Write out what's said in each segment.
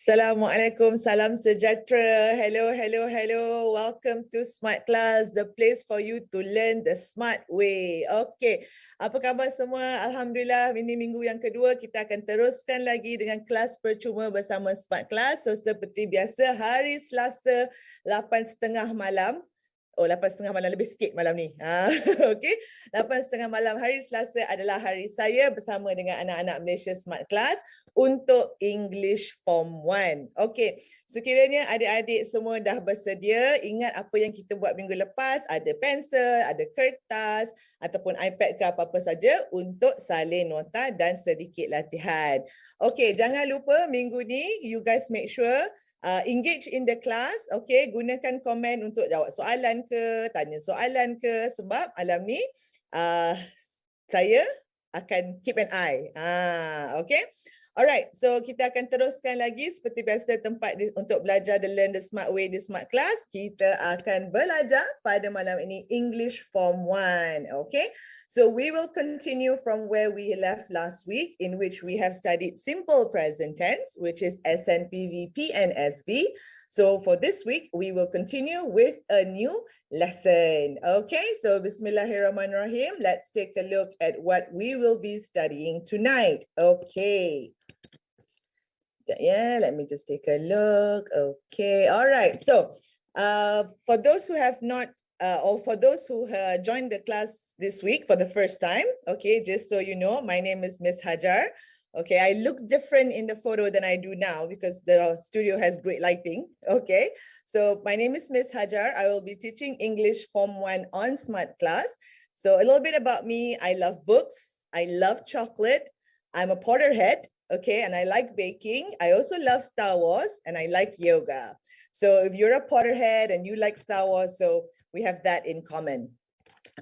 Assalamualaikum, salam sejahtera. Hello, hello, hello. Welcome to SmartKelas, the place for you to learn the smart way. Okay, apa khabar semua? Alhamdulillah, ini minggu yang kedua. Kita akan teruskan lagi dengan kelas percuma bersama SmartKelas. So, seperti biasa, hari Selasa, 8:30 malam. Oh, 8:30 malam, lebih sikit malam ni. Okey, 8:30 malam hari Selasa adalah hari saya bersama dengan anak-anak Malaysia Smart Class untuk English Form 1. Okey, sekiranya adik-adik semua dah bersedia, ingat apa yang kita buat minggu lepas, ada pensel, ada kertas ataupun iPad ke apa-apa saja untuk salin nota dan sedikit latihan. Okey, jangan lupa minggu ni you guys make sure engage in the class, okay, gunakan komen untuk jawab soalan ke, tanya soalan ke, sebab malam ni saya akan keep an eye. Okay, alright, so kita akan teruskan lagi seperti biasa tempat untuk belajar the learn the smart way di Smart Class. Kita akan belajar pada malam ini English Form 1, okay. So we will continue from where we left last week, in which we have studied simple present tense, which is SNPV, PNSV. So for this week, we will continue with a new lesson. Okay, so Bismillahirrahmanirrahim. Let's take a look at what we will be studying tonight. Okay. Yeah, let me just take a look. Okay, all right. So for those who have not or for those who joined the class this week for the first time, okay, just so you know, my name is Miss Hajar. Okay, I look different in the photo than I do now because the studio has great lighting. Okay, so my name is Miss Hajar. I will be teaching English Form 1 on Smart Class. So a little bit about me. I love books. I love chocolate. I'm a Potterhead. Okay, and I like baking. I also love Star Wars and I like yoga. So if you're a Potterhead and you like Star Wars, so we have that in common.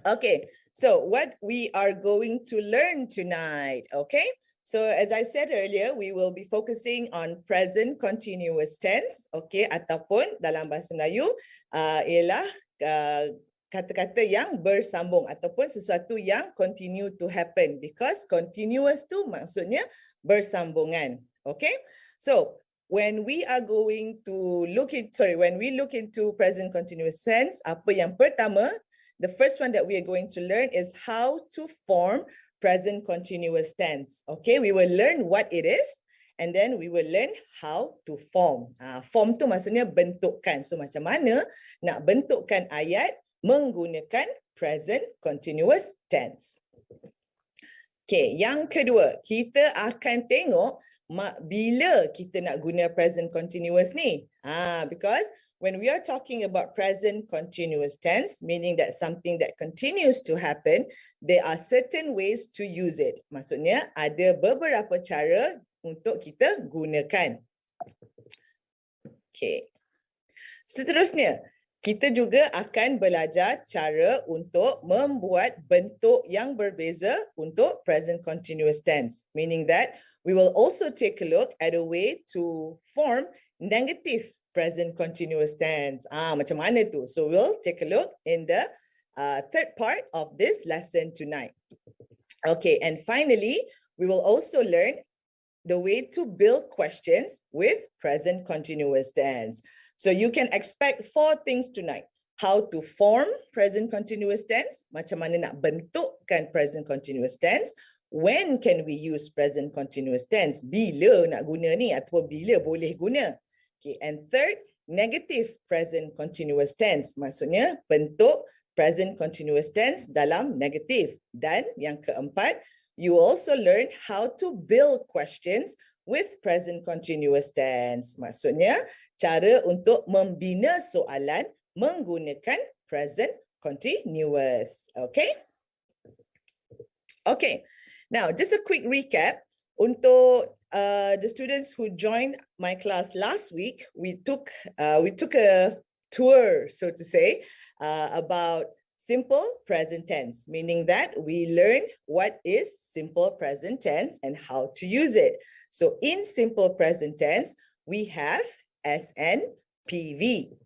Okay, so what we are going to learn tonight, okay? So as I said earlier, we will be focusing on present continuous tense, okay? Ataupun dalam bahasa Melayu ialah kata-kata yang bersambung ataupun sesuatu yang continue to happen, because continuous tu maksudnya bersambungan, okay? So when we are going to look into present continuous tense, apa yang pertama, the first one that we are going to learn is how to form present continuous tense. Okay, we will learn what it is and then we will learn how to form. Form tu maksudnya bentukkan. So macam mana nak bentukkan ayat menggunakan present continuous tense. Okay, yang kedua, kita akan tengok bila kita nak guna present continuous ni. Because when we are talking about present continuous tense, meaning that something that continues to happen, there are certain ways to use it. Maksudnya ada beberapa cara untuk kita gunakan. Okay. Seterusnya, kita juga akan belajar cara untuk membuat bentuk yang berbeza untuk present continuous tense. Meaning that we will also take a look at a way to form negative present continuous tense. Macam mana tu? So we'll take a look in the third part of this lesson tonight. Okay, and finally, we will also learn the way to build questions with present continuous tense. So you can expect 4 things tonight. How to form present continuous tense, macam mana nak bentukkan present continuous tense, when can we use present continuous tense, bila nak guna ni atau bila boleh guna. Okay, and third, negative present continuous tense, maksudnya bentuk present continuous tense dalam negatif. Dan yang keempat, you also learn how to build questions with present continuous tense. Maksudnya, cara untuk membina soalan menggunakan present continuous. Okay? Okay. Now, just a quick recap. Untuk the students who joined my class last week, we took a tour, so to say, about simple present tense, meaning that we learn what is simple present tense and how to use it. So in simple present tense, we have SNPV.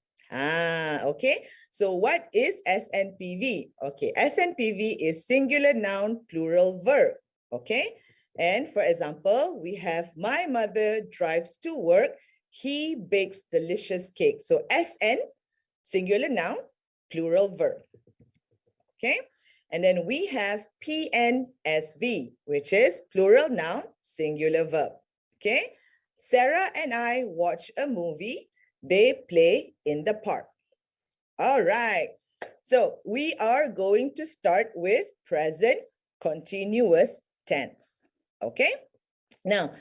Okay. So what is SNPV? Okay, SNPV is singular noun plural verb. Okay. And for example, we have my mother drives to work He bakes delicious cake. So SN, singular noun, plural verb. Okay. And then we have PNSV, which is plural noun, singular verb. Okay. Sarah and I watch a movie. They play in the park. All right. So we are going to start with present continuous tense. Okay. Now,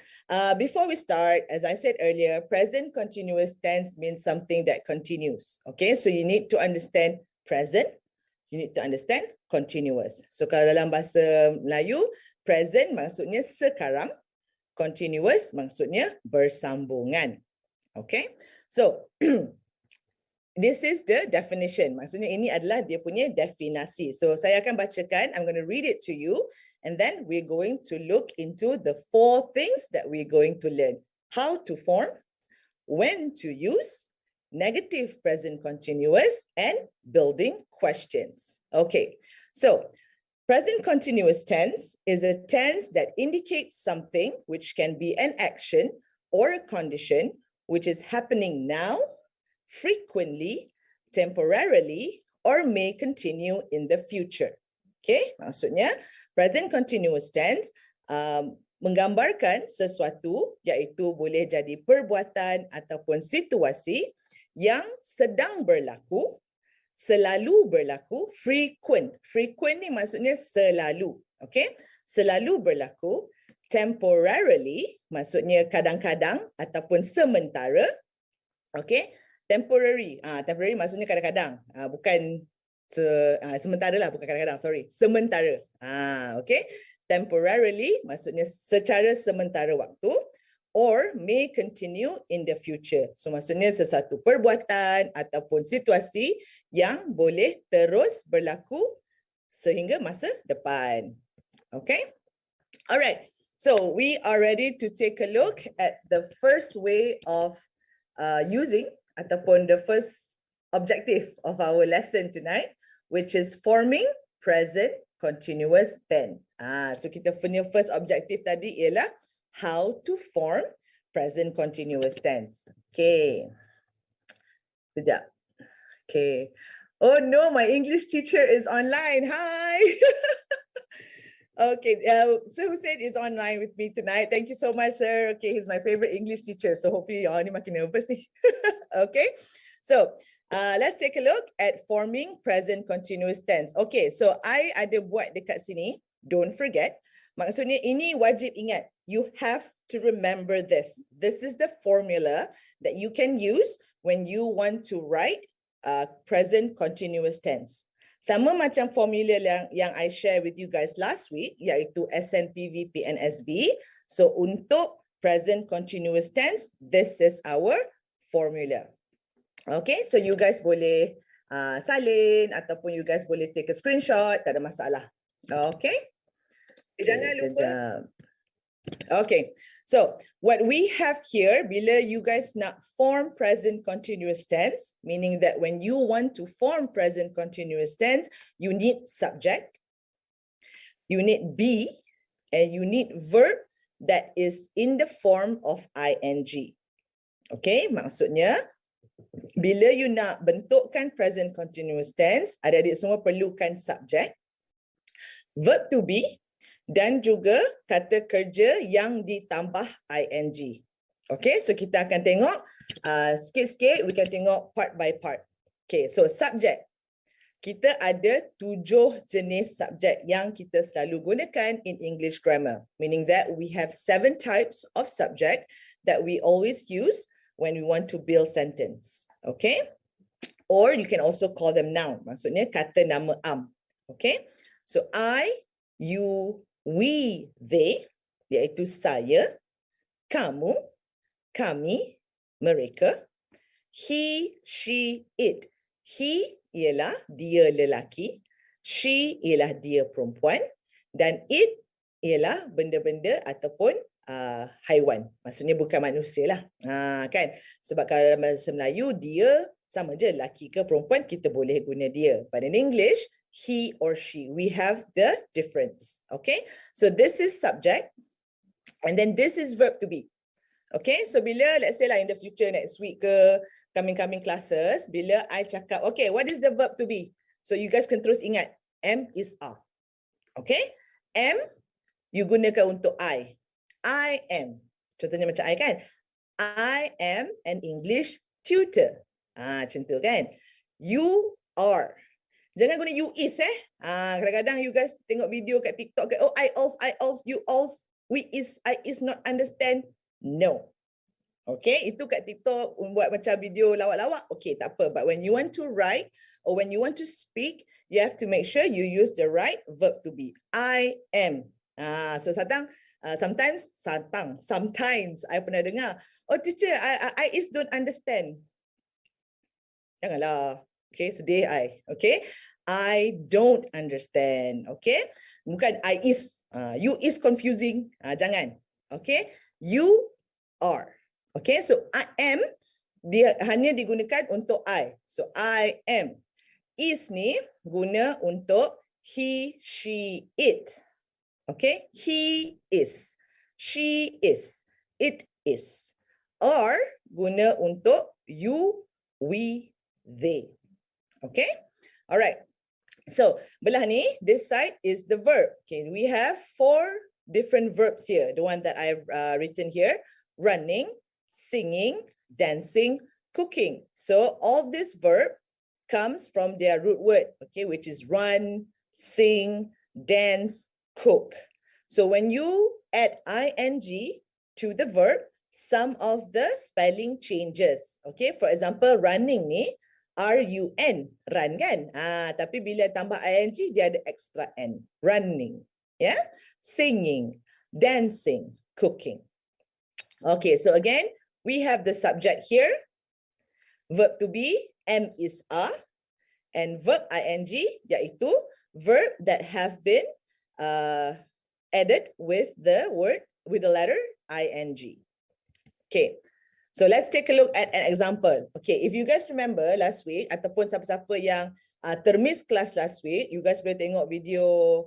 before we start, as I said earlier, present continuous tense means something that continues. Okay. So you need to understand present. You need to understand continuous. So kalau dalam bahasa Melayu, present maksudnya sekarang, continuous maksudnya bersambungan. Okay. So this is the definition. Maksudnya ini adalah dia punya definasi. So saya akan bacakan, I'm going to read it to you, and then we're going to look into the 4 things that we're going to learn. How to form, when to use, negative present continuous, and building questions. Okay, so present continuous tense is a tense that indicates something which can be an action or a condition which is happening now, frequently, temporarily, or may continue in the future. Okay, maksudnya present continuous tense menggambarkan sesuatu, iaitu boleh jadi perbuatan ataupun situasi yang sedang berlaku, selalu berlaku, frequent. Frequent ni maksudnya selalu. Okay, selalu berlaku, temporarily maksudnya kadang-kadang ataupun sementara. Okay, temporary. Temporary maksudnya kadang-kadang, bukan sementara lah, bukan kadang-kadang, sorry. Sementara. Okay. Temporarily maksudnya secara sementara waktu, or may continue in the future. So maksudnya sesuatu perbuatan ataupun situasi yang boleh terus berlaku sehingga masa depan. Okay. Alright. So we are ready to take a look at the first way of using ataupun the first objective of our lesson tonight, which is forming present continuous tense. So kita punya first objective tadi ialah how to form present continuous tense. Okay. Sekejap. Okay. Oh no, my English teacher is online. Hi. Okay, Sir Hussein is online with me tonight. Thank you so much, sir. Okay, he's my favorite English teacher. So hopefully y'all ni makin nervous ni. Okay, so let's take a look at forming present continuous tense. Okay, so I ada buat dekat sini. Don't forget. Maksudnya ini wajib ingat. You have to remember this. This is the formula that you can use when you want to write present continuous tense. Sama macam formula yang I share with you guys last week, iaitu SNP, VP, and SB. So untuk present continuous tense, this is our formula. Okay, so you guys boleh salin ataupun you guys boleh take a screenshot, tak ada masalah. Okay. Jangan lupa. Okay, so what we have here, bila you guys nak form present continuous tense, meaning that when you want to form present continuous tense, you need subject, you need be, and you need verb that is in the form of ing. Okay, maksudnya, bila you nak bentukkan present continuous tense, adik-adik semua perlukan subject, verb to be, dan juga kata kerja yang ditambah ing. Okay, so kita akan tengok sikit-sikit, we can tengok part by part. Okay, so subject. Kita ada 7 jenis subjek yang kita selalu gunakan in English grammar. Meaning that we have 7 types of subject that we always use when we want to build sentence. Okay, or you can also call them noun. Maksudnya kata nama am. Okay, so I, you, we, they, iaitu saya, kamu, kami, mereka, he, she, it. He ialah dia lelaki, she ialah dia perempuan, dan it ialah benda-benda ataupun haiwan. Maksudnya bukan manusia lah. Kan? Sebab kalau dalam bahasa Melayu, dia sama je lelaki ke perempuan, kita boleh guna dia. But in English, he or she. We have the difference. Okay, so this is subject, and then this is verb to be. Okay, so bila, let's say lah in the future, next week ke, coming classes, bila I cakap, okay, what is the verb to be? So you guys can terus ingat, am is are. Okay, am, you gunakan untuk I. I am. Contohnya macam I kan. I am an English tutor. Macam tu kan. You are. Jangan guna you is kadang-kadang you guys tengok video kat TikTok oh I also, you also, we is, I is not understand. No. Okay, itu kat TikTok buat macam video lawak-lawak. Okay, tak apa. But when you want to write or when you want to speak, you have to make sure you use the right verb to be. I am. So sometimes I pernah dengar, oh teacher, I is don't understand. Janganlah. Okay, sedih I. Okay, I don't understand. Okay, bukan I is. You is confusing. Jangan. Okay, you are. Okay, so I am, dia hanya digunakan untuk I. So I am. Is ni guna untuk he, she, it. Okay, he is, she is, it is. Are guna untuk you, we, they. Okay, all right. So belah ni, this side is the verb. Okay, we have 4 different verbs here. The one that I've written here: running, singing, dancing, cooking. So all this verb comes from their root word, okay, which is run, sing, dance, cook. So when you add ing to the verb, some of the spelling changes. Okay, for example, running ni R-U-N, run kan? Tapi bila tambah ing, dia ada extra N. Running, yeah? Singing, dancing, cooking. Okay, so again, we have the subject here. Verb to be, am is are. And verb ing, iaitu verb that have been added with the letter ing. Okay, so let's take a look at an example. Okay, if you guys remember last week, ataupun siapa-siapa yang termiss kelas last week, you guys boleh tengok video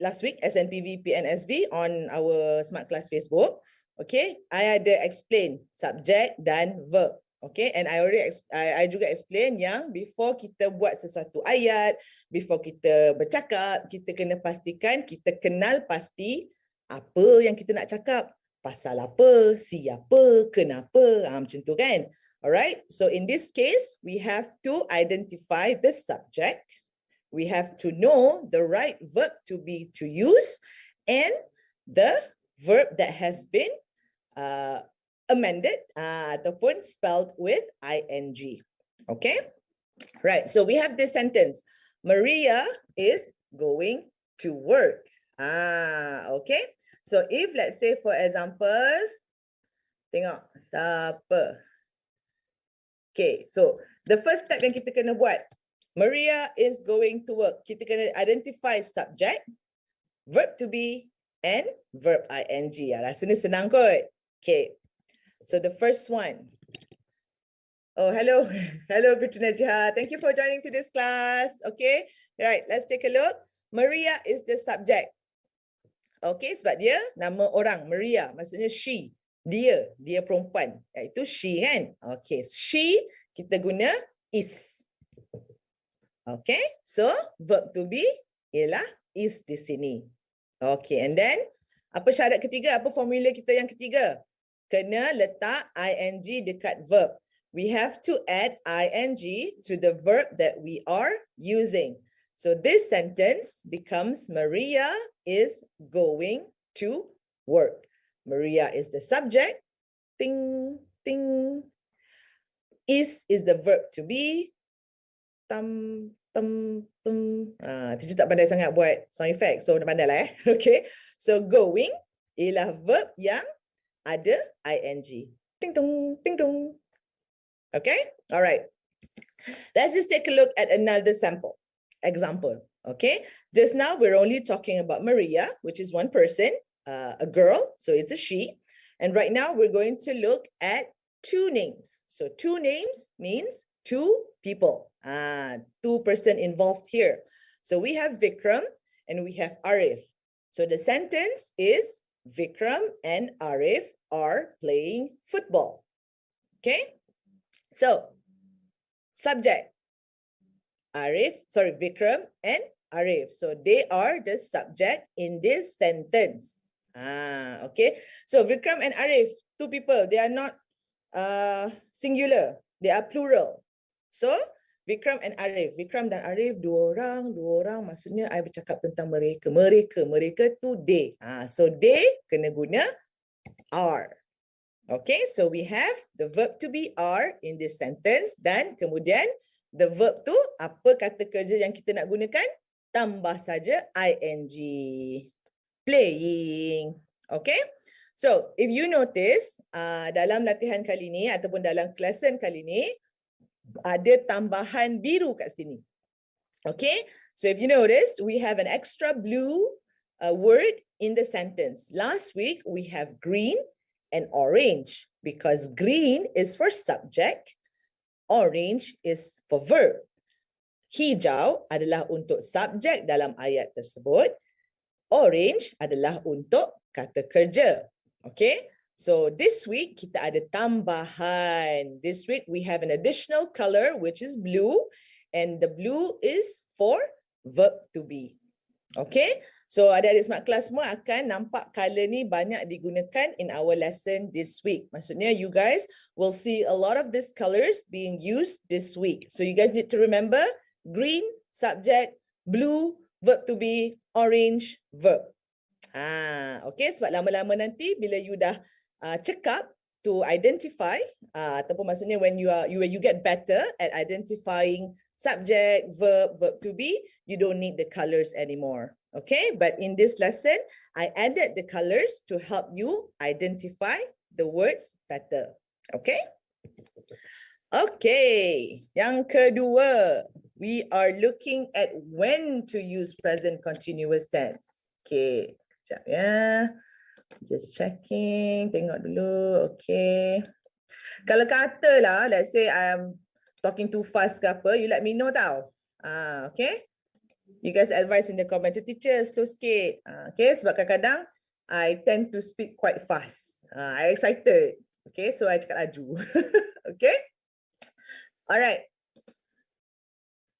last week, SNPV, PNSV on our SmartKelas Facebook. Okay, I ada explain subjek dan verb. Okay, and I juga explain yang before kita buat sesuatu ayat, before kita bercakap, kita kena pastikan kita kenal pasti apa yang kita nak cakap, pasal apa, siapa, kenapa, macam tu kan. Alright, so in this case, we have to identify the subject, we have to know the right verb to be to use, and the verb that has been amended ataupun spelled with ing. Okay, right, so we have this sentence: Maria is going to work. Okay, so if let's say for example, tengok siapa. Okay, so the first step yang kita kena buat, Maria is going to work, kita kena identify subject, verb to be, and verb ing. Rasa ni senang kot. Okay, so the first one. Oh, hello. Hello, Fitrinaja. Thank you for joining to this class. Okay, all right, let's take a look. Maria is the subject. Okay, sebab dia nama orang, Maria, maksudnya she. Dia perempuan, iaitu she kan. Okay, she kita guna is. Okay, so verb to be ialah is di sini. Okay, and then apa syarat ketiga? Apa formula kita yang ketiga? Kena letak ing dekat verb. We have to add ing to the verb that we are using. So this sentence becomes Maria is going to work. Maria is the subject. Ting, ting. Is the verb to be. Tam, tam, tam. Teacher tak pandai sangat buat sound effect. So, pandai lah Okay. So, going ialah verb yang ada ing. Ting dong, ting dong. Okay, all right. Let's just take a look at another example. Okay, just now we're only talking about Maria, which is one person, a girl, so it's a she. And right now we're going to look at 2 names. So 2 names means 2 people, 2 person involved here. So we have Vikram and we have Arif. So the sentence is Vikram and Arif are playing football. Okay? So, subject. Vikram and Arif. So, they are the subject in this sentence. Okay. So, Vikram and Arif, two people, they are not singular. They are plural. So, Vikram and Arif. Vikram dan Arif, dua orang. Maksudnya, I bercakap tentang mereka. Mereka tu they. So, they kena guna are. Okay, so we have the verb to be are in this sentence. Dan kemudian, the verb tu, apa kata kerja yang kita nak gunakan? Tambah saja ing. Playing. Okay, so if you notice, dalam latihan kali ni ataupun dalam lesson kali ni, ada tambahan biru kat sini. Okay, so if you notice, we have an extra blue word in the sentence. Last week, we have green and orange because green is for subject, orange is for verb. Hijau adalah untuk subjek dalam ayat tersebut. Orange adalah untuk kata kerja. Okay, so this week kita ada tambahan. This week we have an additional color which is blue, and the blue is for verb to be. Okay, so adik-adik smart class semua akan nampak color ni banyak digunakan in our lesson this week. Maksudnya you guys will see a lot of these colors being used this week. So you guys need to remember green, subject, blue, verb to be, orange, verb. Okay, sebab lama-lama nanti bila you dah cekap to identify, ataupun maksudnya when you get better at identifying subject, verb to be, you don't need the colors anymore. Okay, but in this lesson, I added the colors to help you identify the words better. Okay? Okay, yang kedua, we are looking at when to use present continuous tense. Okay, sekejap ya. Just checking, tengok dulu. Okay. Kalau katalah, let's say I'm talking too fast ke apa, you let me know tau. Okay. You guys advise in the comment, teacher slow sikit. Okay, sebab kadang-kadang I tend to speak quite fast. I excited. Okay, so I cakap laju. Okay. Alright.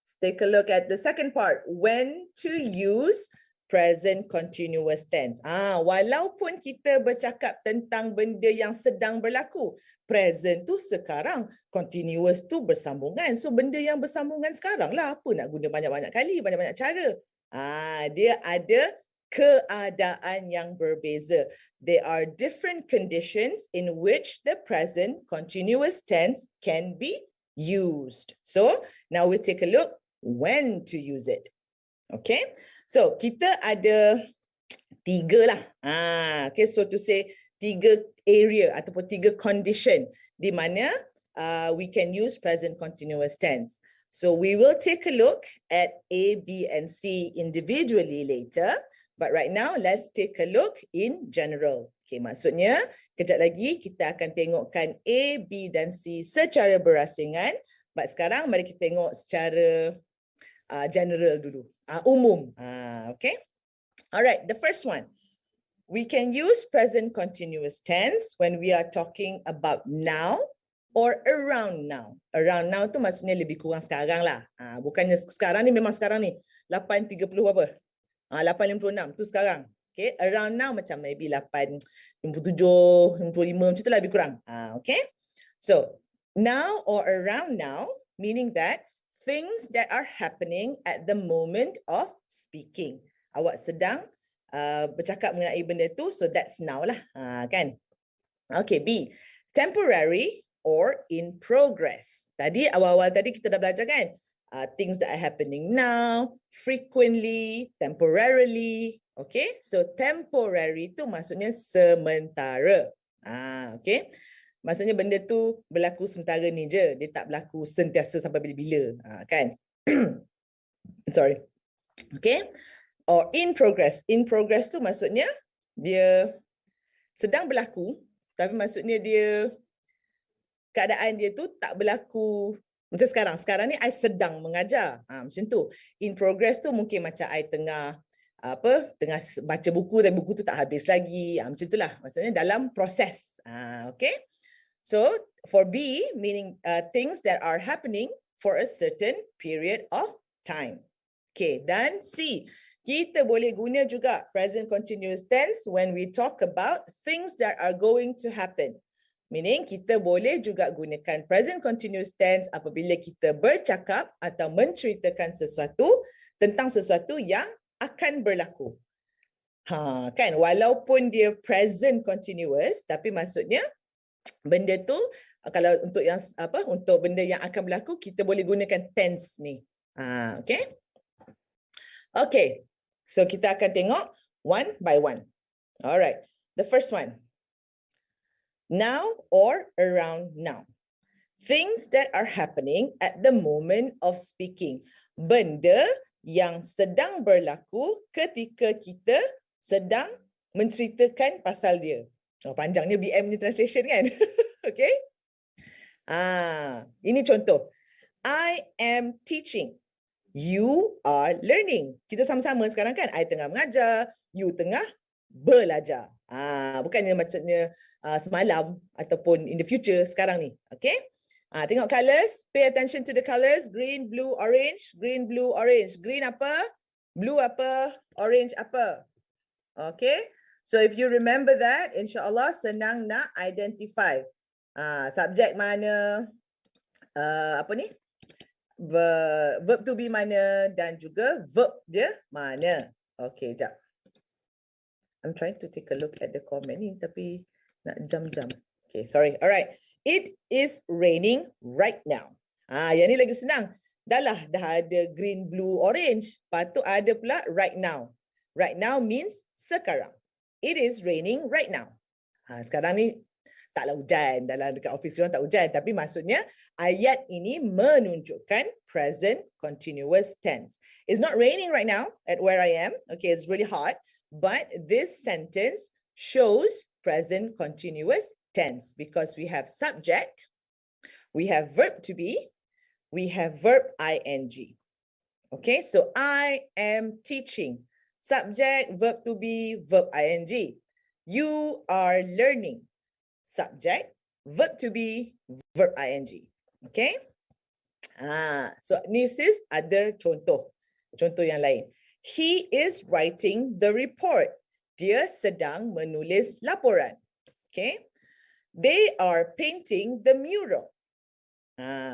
Let's take a look at the second part. When to use present continuous tense. Walaupun kita bercakap tentang benda yang sedang berlaku, present tu sekarang, continuous tu bersambungan. So benda yang bersambungan sekarang lah, apa nak guna banyak-banyak kali, banyak-banyak cara. Dia ada keadaan yang berbeza. There are different conditions in which the present continuous tense can be used. So now we take a look when to use it. Okay, so kita ada tiga lah. Okay, so to say tiga area ataupun tiga condition di mana we can use present continuous tense. So we will take a look at A, B, and C individually later. But right now, let's take a look in general. Okay, maksudnya kejap lagi kita akan tengokkan A, B, dan C secara berasingan. But sekarang mari kita tengok secara general dulu, umum. Okay. Alright, the first one. We can use present continuous tense when we are talking about now or around now. Around now tu maksudnya lebih kurang sekarang lah. Bukannya sekarang ni, memang sekarang ni 8.30 apa? 8.56 tu sekarang. Okay, around now macam maybe 8.57, 55 macam tu lah lebih kurang. Okay. So, now or around now, meaning that things that are happening at the moment of speaking. Awak sedang bercakap mengenai benda tu, so that's now lah, kan? Okay, B. Temporary or in progress. Tadi awal-awal tadi kita dah belajar kan? Things that are happening now, frequently, temporarily. Okay, so temporary tu maksudnya sementara. Okay. Maksudnya benda tu berlaku sementara ni je. Dia tak berlaku sentiasa sampai bila-bila. Kan? Sorry. Okay. Or in progress. In progress tu maksudnya dia sedang berlaku. Tapi maksudnya dia, keadaan dia tu tak berlaku macam sekarang. Sekarang ni I sedang mengajar. Macam tu. In progress tu mungkin macam I tengah tengah baca buku dan buku tu tak habis lagi. Macam itulah. Maksudnya dalam proses. Okay. So for B, meaning things that are happening for a certain period of time. Okay, dan C, kita boleh guna juga present continuous tense when we talk about things that are going to happen. Meaning kita boleh juga gunakan present continuous tense apabila kita bercakap atau menceritakan sesuatu tentang sesuatu yang akan berlaku. Kan, walaupun dia present continuous, tapi maksudnya benda tu kalau untuk yang untuk benda yang akan berlaku kita boleh gunakan tense ni. Okay. Okay. So kita akan tengok one by one. Alright. The first one. Now or around now. Things that are happening at the moment of speaking. Benda yang sedang berlaku ketika kita sedang menceritakan pasal dia. Panjangnya BM ni translation kan? Okay. Ini contoh. I am teaching. You are learning. Kita sama-sama sekarang kan? I tengah mengajar, you tengah belajar. Bukannya macamnya semalam ataupun in the future sekarang ni. Okay? Tengok colours. Pay attention to the colours. Green, blue, orange. Green, blue, orange. Green apa? Blue apa? Orange apa? Okay? So if you remember that, insyaAllah senang nak identify. Subjek mana? Apa ni? Verb to be mana dan juga verb dia mana. Okay, jap. I'm trying to take a look at the comment ni tapi nak jam-jam. Okay, sorry. Alright. It is raining right now. Yang ni lagi senang. Dah ada green, blue, orange. Patut ada pula right now. Right now means sekarang. It is raining right now. Sekarang ni taklah hujan, dalam dekat office orang tak hujan, tapi maksudnya ayat ini menunjukkan present continuous tense. It's not raining right now at where I am. Okay, it's really hot, but this sentence shows present continuous tense because we have subject, we have verb to be, we have verb ing. Okay, so I am teaching. Subject, verb to be, verb ing. You are learning. Subject, verb to be, verb ing. Okay? So this is other contoh. Contoh yang lain. He is writing the report. Dia sedang menulis laporan. Okay? They are painting the mural.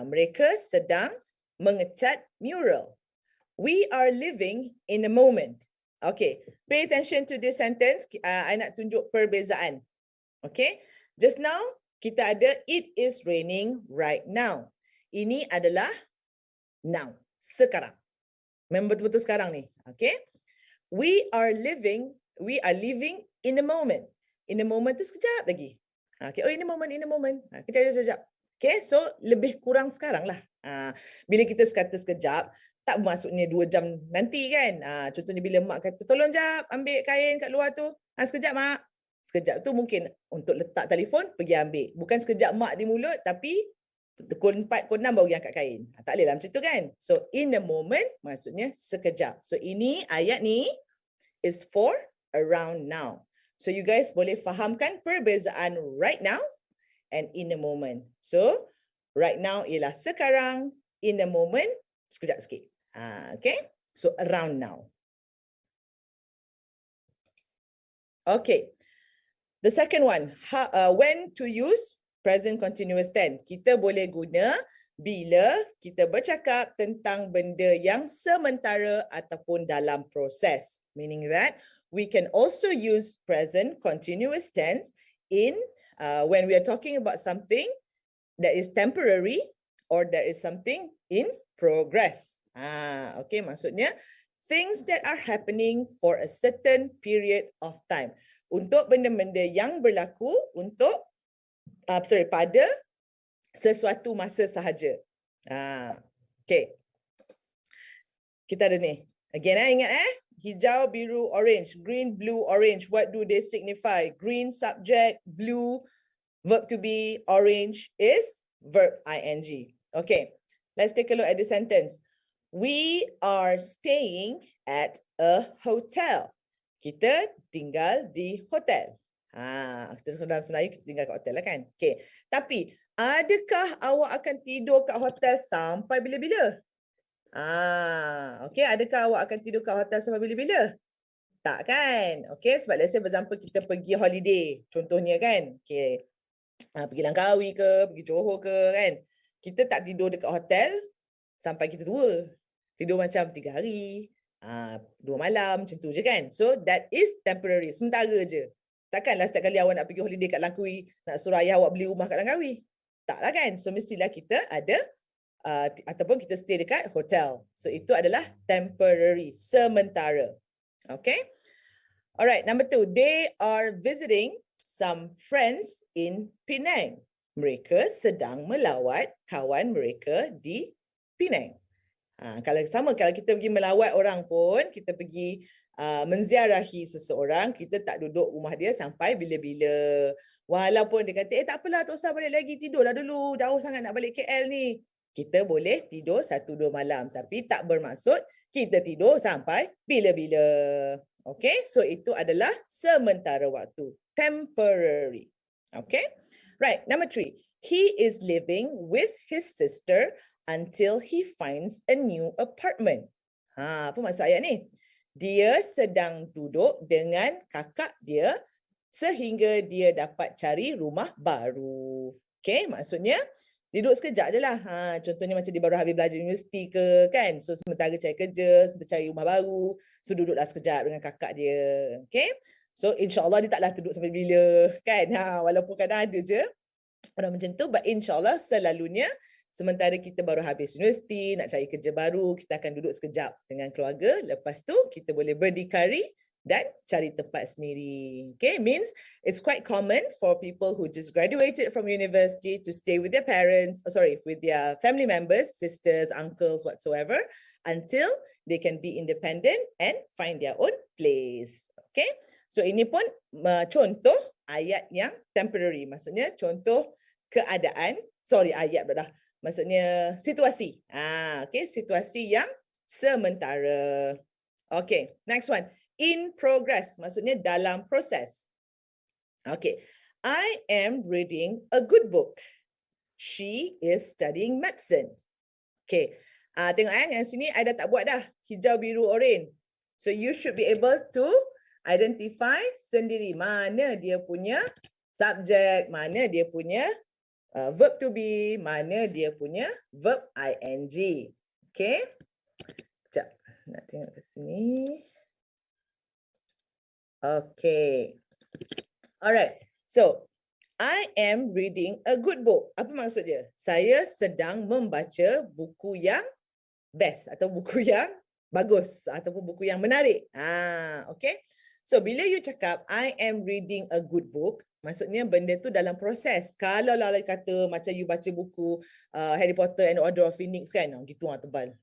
Mereka sedang mengecat mural. We are living in a moment. Okay, pay attention to this sentence. I nak tunjuk perbezaan. Okay, just now kita ada it is raining right now. Ini adalah now, sekarang. Memang betul-betul sekarang ni. Okay, we are living in a moment. In a moment tu sekejap lagi. Okay, in a moment. Kejap. Okay, so lebih kurang sekarang lah. Bila kita kata sekejap, tak maksudnya 2 jam nanti kan. Contohnya bila mak kata, tolong jap ambil kain kat luar tu. Sekejap mak. Sekejap tu mungkin untuk letak telefon, pergi ambil. Bukan sekejap mak di mulut, tapi pukul 4, pukul 6 baru pergi angkat kain. Tak boleh lah macam tu kan. So, in a moment maksudnya sekejap. So, ini ayat ni is for around now. So, you guys boleh fahamkan perbezaan right now and in a moment. So, right now ialah sekarang, in a moment, sekejap sikit. Okay, so around now. Okay, the second one, when to use present continuous tense. Kita boleh guna bila kita bercakap tentang benda yang sementara ataupun dalam proses. Meaning that we can also use present continuous tense in when we are talking about something that is temporary or that is something in progress. Okay, maksudnya things that are happening for a certain period of time. Untuk benda-benda yang berlaku untuk pada sesuatu masa sahaja. Okay. Kita ada ni. Again, ingat hijau, biru, orange. Green, blue, orange. What do they signify? Green subject, blue verb to be, orange is verb ing. Okay. Let's take a look at the sentence. We are staying at a hotel. Kita tinggal di hotel. Kita dalam senarai kita tinggal kat hotel lah kan. Okay. Tapi adakah awak akan tidur kat hotel sampai bila-bila? Okay, adakah awak akan tidur kat hotel sampai bila-bila? Tak kan? Okay, sebab let's say for example kita pergi holiday. Contohnya kan. Okay. Pergi Langkawi ke, pergi Johor ke kan. Kita tak tidur dekat hotel sampai kita tua. Tidur macam 3 hari, 2 malam, macam tu je kan. So that is temporary, sementara je. Takkanlah setiap kali awak nak pergi holiday kat Langkawi, nak suruh ayah awak beli rumah kat Langkawi. Taklah kan. So mestilah kita ada ataupun kita stay dekat hotel. So itu adalah temporary, sementara. Okay. Alright, number 2. They are visiting some friends in Penang. Mereka sedang melawat kawan mereka di Penang. Kalau kita pergi melawat orang pun, kita pergi menziarahi seseorang, kita tak duduk rumah dia sampai bila-bila. Walaupun dia kata, tak apalah, tak usah balik lagi, tidurlah dulu, jauh sangat nak balik KL ni. Kita boleh tidur 1-2 malam, tapi tak bermaksud kita tidur sampai bila-bila. Okay, so itu adalah sementara waktu, temporary. Okay, right, number 3. He is living with his sister until he finds a new apartment. Apa maksud ayat ni? Dia sedang duduk dengan kakak dia sehingga dia dapat cari rumah baru. Okay, maksudnya duduk sekejap je lah. Contohnya macam dia baru habis belajar universiti ke kan. So sementara cari kerja, sementara cari rumah baru. So duduklah sekejap dengan kakak dia. Okay. So insyaAllah dia taklah duduk sampai bila kan. Walaupun kadang ada je orang macam tu. But insyaAllah selalunya sementara kita baru habis universiti, nak cari kerja baru, kita akan duduk sekejap dengan keluarga. Lepas tu kita boleh berdikari dan cari tempat sendiri. Okay, means it's quite common for people who just graduated from university to stay with their parents, with their family members, sisters, uncles, whatsoever, until they can be independent and find their own place. Okay, so ini pun contoh ayat yang temporary, maksudnya contoh keadaan, ayat dah. Maksudnya situasi. Okay, situasi yang sementara. Okay, next one. In progress, maksudnya dalam proses. Okay, I am reading a good book. She is studying medicine. Okay, tengok yang sini I dah tak buat dah. Hijau, biru, oren. So you should be able to identify sendiri mana dia punya subjek, mana dia punya verb to be, mana dia punya verb ing. Okay. Sekejap. Nak tengok ke sini. Okay. Alright. So, I am reading a good book. Apa maksud dia? Saya sedang membaca buku yang best atau buku yang bagus ataupun buku yang menarik. Okay. So, bila you cakap I am reading a good book, maksudnya benda tu dalam proses. Kalau lah kata macam you baca buku Harry Potter and the Order of Phoenix kan, gitu tebal.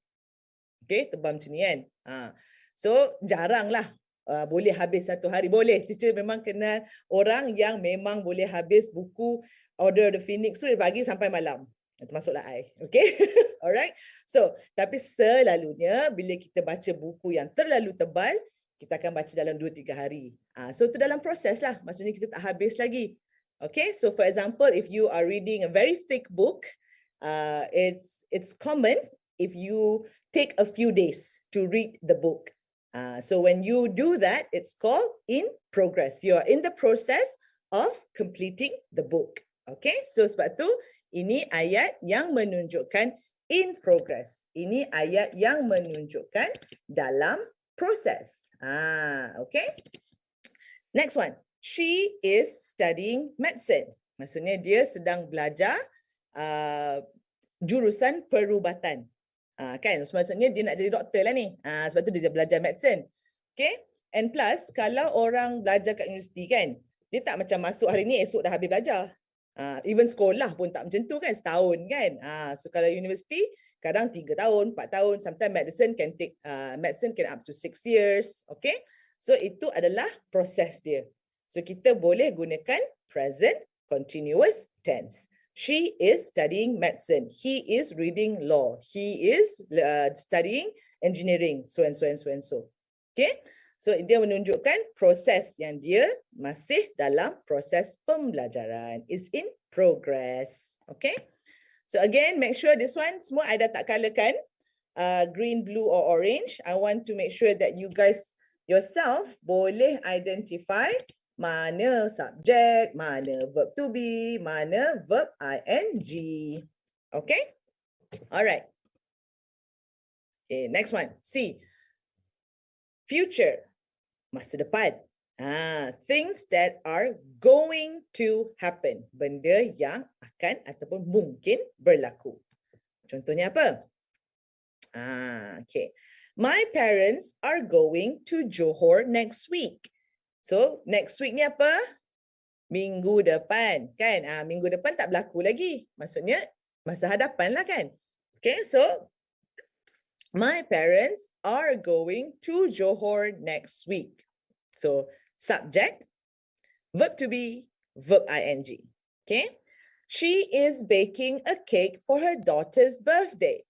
Okay, tebal macam ni kan. So, jarang lah boleh habis satu hari. Boleh, teacher memang kenal orang yang memang boleh habis buku Order of the Phoenix tu dari pagi sampai malam. Termasuklah I. Okay, alright. So, tapi selalunya bila kita baca buku yang terlalu tebal, kita akan baca dalam 2-3 hari. So, itu dalam proses lah. Maksudnya kita tak habis lagi. Okay, so for example, if you are reading a very thick book, it's common if you take a few days to read the book. So when you do that, it's called in progress. You are in the process of completing the book. Okay, so sebab tu, ini ayat yang menunjukkan in progress. Ini ayat yang menunjukkan dalam proses. Okay. Next one. She is studying medicine. Maksudnya dia sedang belajar jurusan perubatan. Kan? So, maksudnya dia nak jadi doktor lah ni. Sebab tu dia belajar medicine. Okay. And plus, kalau orang belajar kat universiti kan, dia tak macam masuk hari ni, esok dah habis belajar. Even sekolah pun tak macam tu kan, setahun kan. So kalau universiti, kadang 3 tahun, 4 tahun. Sometimes medicine can up to 6 years. Okay. So itu adalah proses dia. So kita boleh gunakan present continuous tense. She is studying medicine. He is reading law. He is studying engineering. So and so and so and so. Okay, so dia menunjukkan proses yang dia masih dalam proses pembelajaran, is in progress. Okay, so again, make sure this one semua I dah tak colourkan, green, blue or orange. I want to make sure that you guys yourself boleh identify mana subjek, mana verb to be, mana verb ing. Okay, alright. Okay, next one. C. Future, masa depan. Things that are going to happen. Benda yang akan ataupun mungkin berlaku. Contohnya apa? Okay. My parents are going to Johor next week. So, next week ni apa? Minggu depan, kan? Minggu depan tak berlaku lagi. Maksudnya, masa hadapan lah kan? Okay, so my parents are going to Johor next week. So, subject, verb to be, verb ing. Okay. She is baking a cake for her daughter's birthday.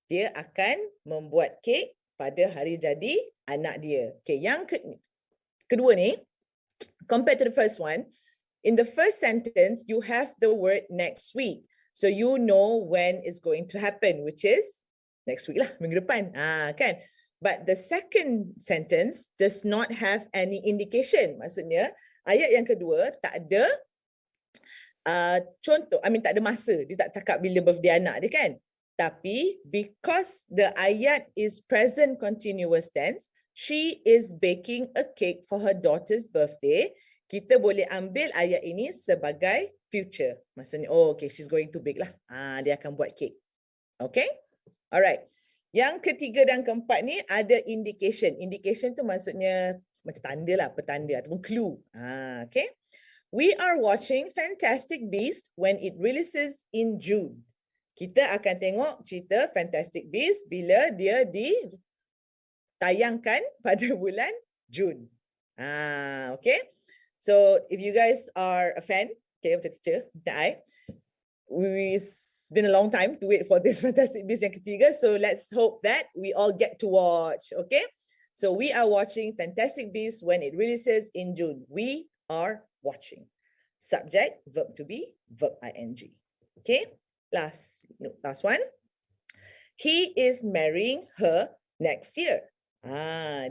Dia akan membuat kek pada hari jadi anak dia. Okay, yang kedua ni, compared to the first one, in the first sentence, you have the word next week. So, you know when it's going to happen, which is next week lah, minggu depan. Kan? But the second sentence does not have any indication. Maksudnya, ayat yang kedua tak ada contoh, tak ada masa. Dia tak cakap bila birthday anak dia kan. Tapi, because the ayat is present continuous tense, she is baking a cake for her daughter's birthday. Kita boleh ambil ayat ini sebagai future. Maksudnya, oh okay, she's going to bake lah. Dia akan buat kek. Okay? Alright. Yang ketiga dan keempat ni ada indication. Indication tu maksudnya macam tanda lah, petanda ataupun clue. Okay. We are watching Fantastic Beasts when it releases in June. Kita akan tengok cerita Fantastic Beasts bila dia ditayangkan pada bulan Jun. Okay. So if you guys are a fan, okay, macam teacher, macam I, it's been a long time to wait for this Fantastic Beasts yang ketiga. So let's hope that we all get to watch. Okay. So we are watching Fantastic Beasts when it releases in June. We are watching. Subject, verb to be, verb ing. Okay. Last one. He is marrying her next year.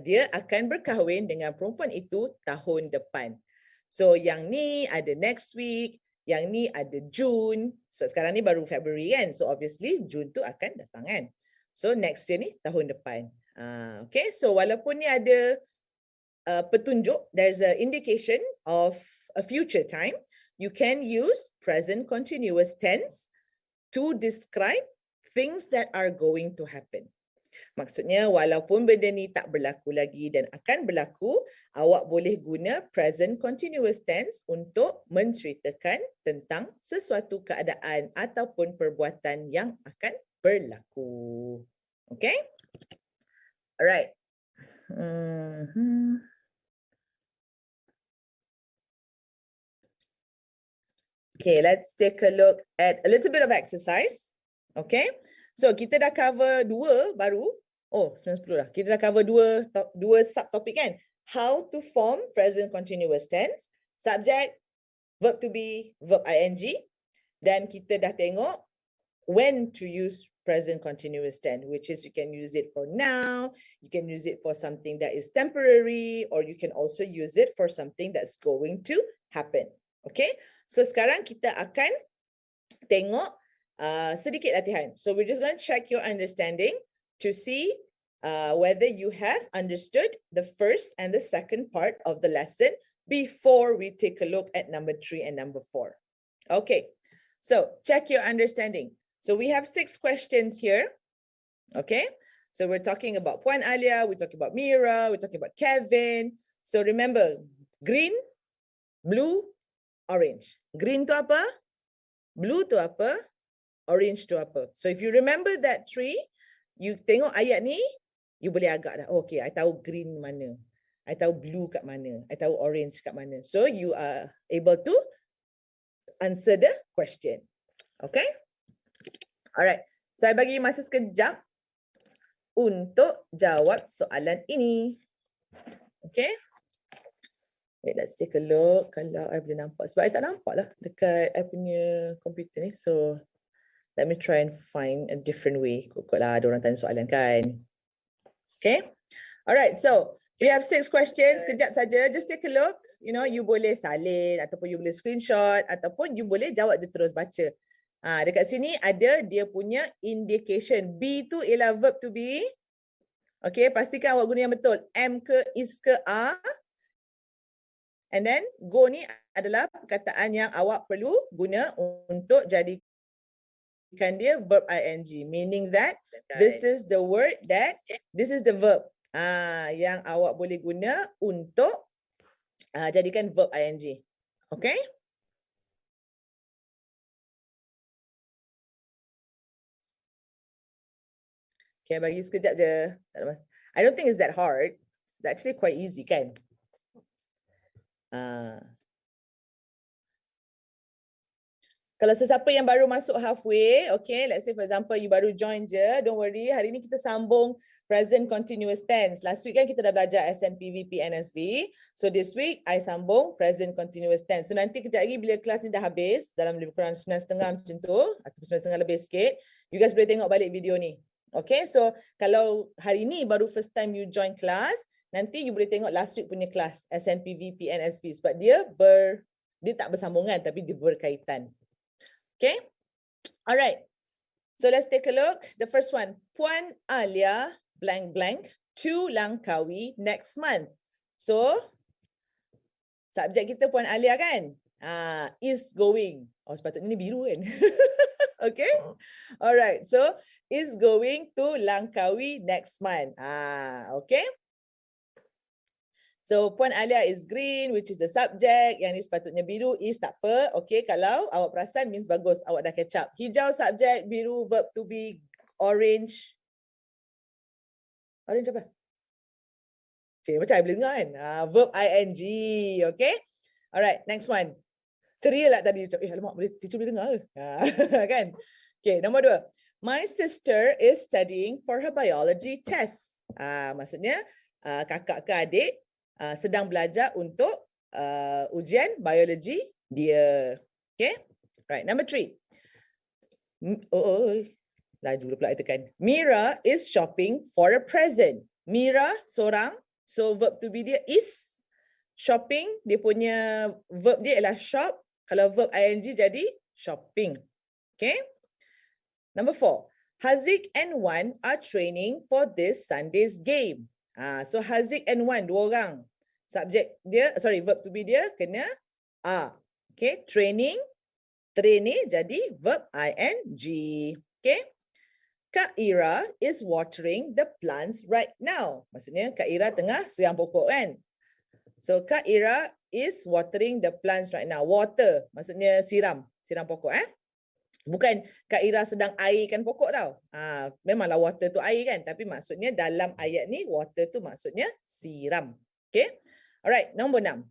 Dia akan berkahwin dengan perempuan itu tahun depan. So yang ni ada next week, yang ni ada June. So sekarang ni baru February kan. So obviously June tu akan datang kan. So next year ni tahun depan. Okay, so walaupun ni ada petunjuk, there's an indication of a future time, you can use present continuous tense to describe things that are going to happen. Maksudnya walaupun benda ni tak berlaku lagi dan akan berlaku, awak boleh guna present continuous tense untuk menceritakan tentang sesuatu keadaan ataupun perbuatan yang akan berlaku. Okay? Alright. Okay, let's take a look at a little bit of exercise. Okay. So, kita dah cover dua baru. Oh, 9:10 dah. Kita dah cover dua subtopik kan. How to form present continuous tense. Subject, verb to be, verb ing. Dan kita dah tengok when to use present continuous tense, which is you can use it for now, you can use it for something that is temporary, or you can also use it for something that's going to happen. Okay. So, sekarang kita akan tengok sedikit latihan. So we're just going to check your understanding to see whether you have understood the first and the second part of the lesson before we take a look at number 3 and number 4. Okay, so check your understanding. So we have 6 questions here. Okay, so we're talking about Puan Alia, we're talking about Mira, we're talking about Kevin. So remember, green, blue, orange. Green tu apa? Blue tu apa? Orange tu apa? So if you remember that tree, you tengok ayat ni, you boleh agak dah. Oh, okay, I tahu green mana. I tahu blue kat mana. I tahu orange kat mana. So you are able to answer the question. Okay? Alright. Saya bagi masa sekejap untuk jawab soalan ini. Okay. Wait, let's take a look. Kalau I boleh nampak. Sebab I tak nampak lah dekat I punya komputer ni. So, let me try and find a different way. Kot lah ada orang tanya soalan kan. Okay. Alright, so we have 6 questions. Kejap saja. Just take a look. You know, you boleh salin ataupun you boleh screenshot ataupun you boleh jawab dia terus baca. Dekat sini ada dia punya indication. Be tu ialah verb to be. Okay, pastikan awak guna yang betul. Am ke, is ke, are. And then go ni adalah perkataan yang awak perlu guna untuk jadikan dia verb ing. Meaning that this is the word that, this is the verb yang awak boleh guna untuk jadikan verb ing. Okay? Okay, bagi sekejap je. I don't think it's that hard. It's actually quite easy kan? Kalau sesiapa yang baru masuk halfway, okay, let's say for example you baru join je, don't worry, hari ni kita sambung present continuous tense. Last week kan kita dah belajar SNPV, PNSV. So this week I sambung present continuous tense. So nanti kejap lagi bila kelas ni dah habis, dalam lebih kurang 9.30 macam tu, atau 9.30 lebih sikit, you guys boleh tengok balik video ni. Okay, so kalau hari ni baru first time you join kelas, nanti you boleh tengok last week punya kelas SNPV, PNSV sebab dia tak bersambungan tapi dia berkaitan. Okay, alright. So let's take a look. The first one, Puan Alia blank blank to Langkawi next month. So subjek kita Puan Alia kan? Is going. Oh sepatutnya ni biru kan? Okay. Alright. So is going to Langkawi next month. Okay. So Puan Alia is green, which is the subject. Yang ni sepatutnya biru, is tak apa. Okay, kalau awak perasan means bagus. Awak dah catch up. Hijau subject, biru verb to be, orange. Orange apa? Cik, macam I boleh dengar kan? Verb ing. Okay. Alright, next one. Ceria lah tadi. Alamak, teacher boleh dengar ke? Kan? Okay, nombor 2. My sister is studying for her biology test. Maksudnya, kakak ke adik sedang belajar untuk ujian biologi dia. Okay? Right, number 3. Laju pula I tekan. Mira is shopping for a present. Mira seorang, so verb to be dia is. Shopping, dia punya verb dia ialah shop. Kalau verb ing jadi shopping. Okay. Number 4. Haziq and Wan are training for this Sunday's game. So Haziq and Wan, dua orang. Subjek dia, verb to be dia kena are. Okay. Training jadi verb ing. Okay. Kak Ira is watering the plants right now. Maksudnya Kak Ira tengah siram pokok kan. So Kak Ira is watering the plants right now. Water maksudnya siram pokok Bukan Kak Ira sedang airkan pokok tau. Memanglah water tu air kan, tapi maksudnya dalam ayat ni water tu maksudnya siram. Okay? Alright, nombor 6.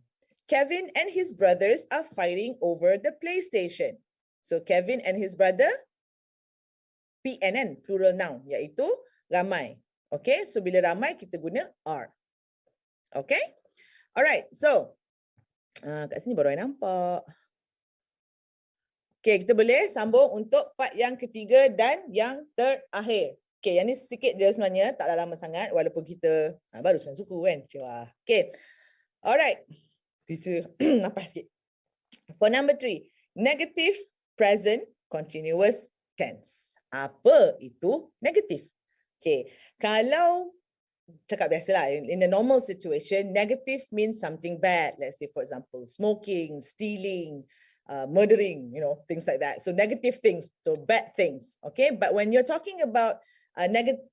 Kevin and his brothers are fighting over the PlayStation. So Kevin and his brother PNN plural noun iaitu ramai. Okay? So bila ramai kita guna are. Okay? Alright, so kat sini baru I nampak. Okay, kita boleh sambung untuk part yang ketiga dan yang terakhir. Okay, yang ni sikit je sebenarnya, tak lama sangat walaupun kita baru 9 suku kan. Okay, alright. Teacher, nampak sikit. For number 3, negative present continuous tense. Apa itu negative? Okay, kalau cakap biasalah, in the normal situation, negative means something bad. Let's say, for example, smoking, stealing, murdering, things like that. So negative things, so bad things. Okay, but when you're talking about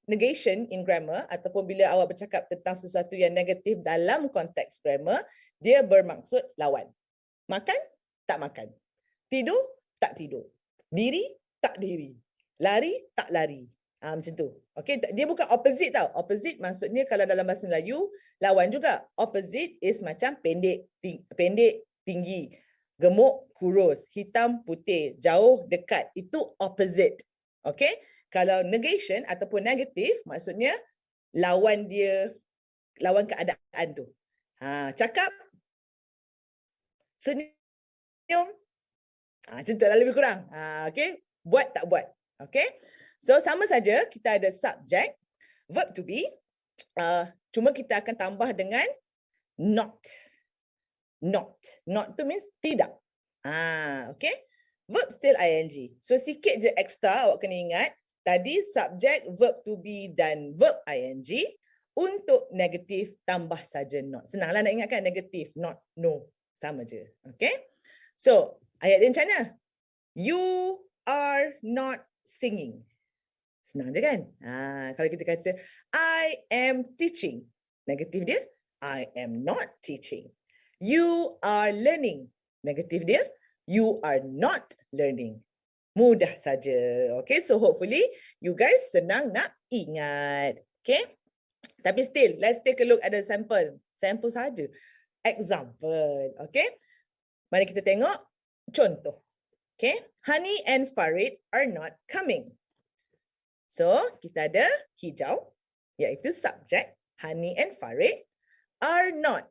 negation in grammar, ataupun bila awak bercakap tentang sesuatu yang negatif dalam konteks grammar, dia bermaksud lawan. Makan, tak makan. Tidur, tak tidur. Diri, tak diri. Lari, tak lari. Macam tu. Okay, dia bukan opposite tau. Opposite maksudnya kalau dalam bahasa Melayu, lawan juga. Opposite is macam pendek, tinggi. Gemuk, kurus. Hitam, putih. Jauh, dekat. Itu opposite. Okay. Kalau negation ataupun negatif, maksudnya lawan dia, lawan keadaan tu. Cakap, senyum, macam tu lah lebih kurang. Okay, buat tak buat. Okay, so sama saja kita ada subjek, verb to be, cuma kita akan tambah dengan not. Not tu means tidak. Okay, verb still ing. So sikit je extra awak kena ingat. Tadi subjek, verb to be dan verb ing. Untuk negatif tambah saja not. Senanglah nak ingatkan negatif, not, no. Sama je. Okay, so ayat dia macam mana? You are not singing. Senang je kan? Kalau kita kata, I am teaching. Negatif dia, I am not teaching. You are learning. Negatif dia, you are not learning. Mudah saja. Okay, so hopefully you guys senang nak ingat. Okay, tapi still, let's take a look at the sample. Sample saja. Example. Okay, mari kita tengok contoh. Okay, Hani and Farid are not coming. So, kita ada hijau, iaitu subjek. Hani and Farid are not.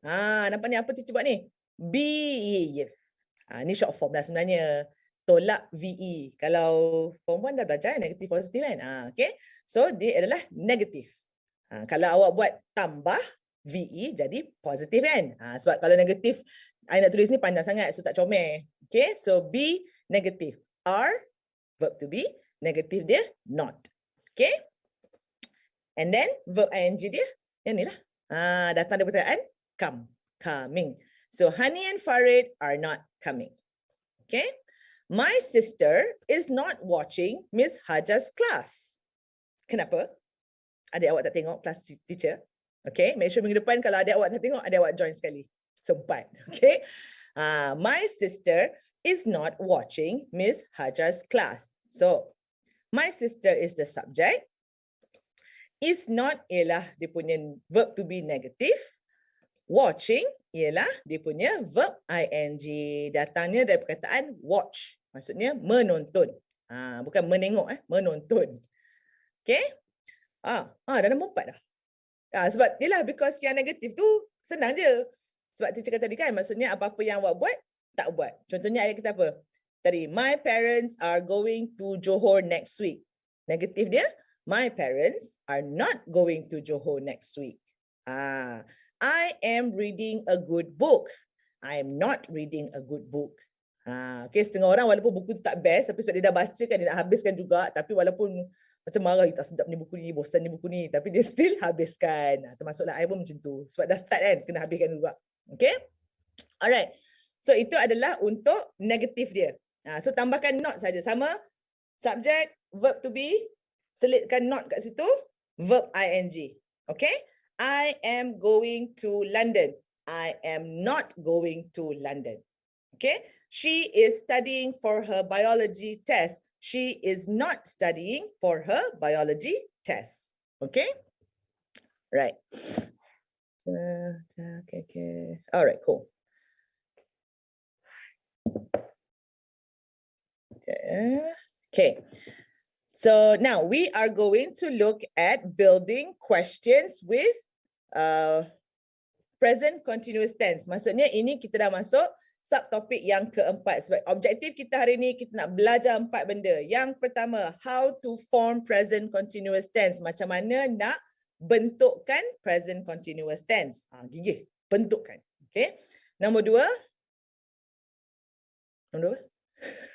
Nampak ni apa teacher buat ni? Be. Ni short form lah sebenarnya. Tolak VE. Kalau form 1 dah belajar negatif positif kan? Okay, so dia adalah negatif. Kalau awak buat tambah VE jadi positif kan? Sebab kalau negatif, I nak tulis ni panjang sangat, so tak comel. Okay, so be negatif. Are, verb to be. Negatif dia not. Okay. And then verb ing dia, yang ni lah. Datang dari perkataan come, coming. So Hani and Farid are not coming. Okay. My sister is not watching Miss Hajar's class. Kenapa? Adik awak tak tengok kelas teacher. Okay. Make sure minggu depan kalau adik awak tak tengok, adik awak join sekali. Sempat. Okay. My sister is not watching Miss Hajar's class. So, my sister is the subject. Is not ialah dia punya verb to be negative. Watching ialah dia punya verb ing. Datangnya dari perkataan watch. Maksudnya menonton. Bukan menengok, menonton. Okay. Dah nombor 4 dah. Sebab ialah because yang negatif tu senang je. Sebab teacher kata tadi kan, maksudnya apa-apa yang awak buat, tak buat. Contohnya ayat kita apa? Tadi, my parents are going to Johor next week. Negatif dia, my parents are not going to Johor next week. I am reading a good book. I am not reading a good book. Okay, setengah orang walaupun buku tu tak best, tapi sebab dia dah baca kan, dia nak habiskan juga. Tapi walaupun macam marah, tak sedap ni buku ni, bosan ni buku ni, tapi dia still habiskan. Termasuklah I pun macam tu. Sebab dah start kan, kena habiskan juga. Okay. Alright. So, itu adalah untuk negatif dia. So, tambahkan not saja. Sama, subjek, verb to be, selitkan not kat situ, verb ing. Okay. I am going to London. I am not going to London. Okay. She is studying for her biology test. She is not studying for her biology test. Okay. Right. Okay. All right, cool. Okay. So now we are going to look at building questions with present continuous tense. Maksudnya ini kita dah masuk subtopik yang keempat. Sebab objektif kita hari ini kita nak belajar 4 benda. Yang pertama, how to form present continuous tense. Macam mana nak bentukkan present continuous tense. Gigih, bentukkan. Okay. Nombor 2.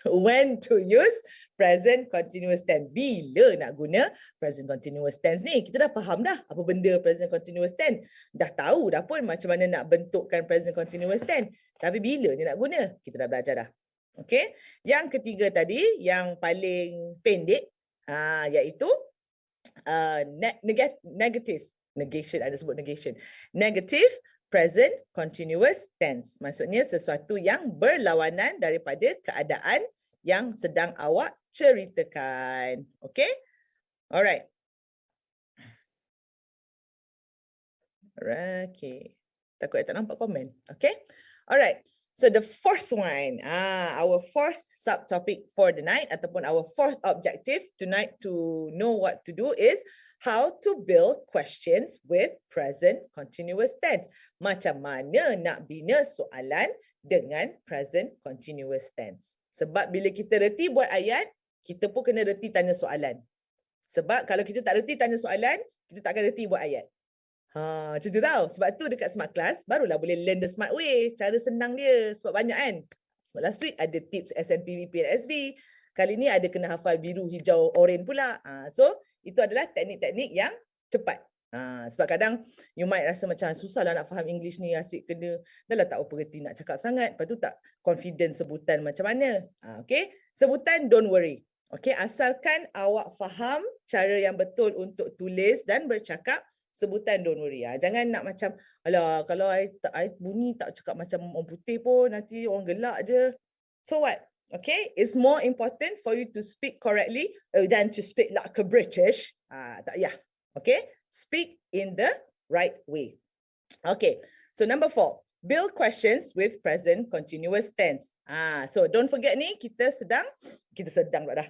When to use present continuous tense. Bila nak guna present continuous tense ni. Kita dah faham dah apa benda present continuous tense. Dah tahu dah pun macam mana nak bentukkan present continuous tense. Tapi bila ni nak guna? Kita dah belajar dah. Okay. Yang ketiga tadi, yang paling pendek, iaitu negative. Negation, ada sebut negation. Negative present continuous tense. Maksudnya sesuatu yang berlawanan daripada keadaan yang sedang awak ceritakan. Okay? Alright. Okay. Takut tak nampak komen. Okay? Alright. So the fourth one, our fourth subtopic for the night ataupun our fourth objective tonight to know what to do is how to build questions with present continuous tense. Macam mana nak bina soalan dengan present continuous tense. Sebab bila kita reti buat ayat, kita pun kena reti tanya soalan. Sebab kalau kita tak reti tanya soalan, kita tak akan reti buat ayat. Macam tu tau. Sebab tu dekat SmartKelas barulah boleh learn the smart way. Cara senang dia. Sebab banyak kan. Sebab last week ada tips SNPB, PNSB. Kali ni ada kena hafal biru, hijau, oren pula. So itu adalah teknik-teknik yang cepat. Sebab kadang you might rasa macam susah lah nak faham English ni, asyik kena. Dah lah tak apa reti nak cakap sangat. Lepas tu tak confident sebutan macam mana. Okay. Sebutan don't worry. Okay. Asalkan awak faham cara yang betul untuk tulis dan bercakap, sebutan don't worry. Jangan nak macam, alah kalau I bunyi tak cakap macam orang putih pun, nanti orang gelak je. So what? Okay, it's more important for you to speak correctly than to speak like a British. Tak payah. Okay, speak in the right way. Okay, so number 4, build questions with present continuous tense. So don't forget ni, kita sedang dah.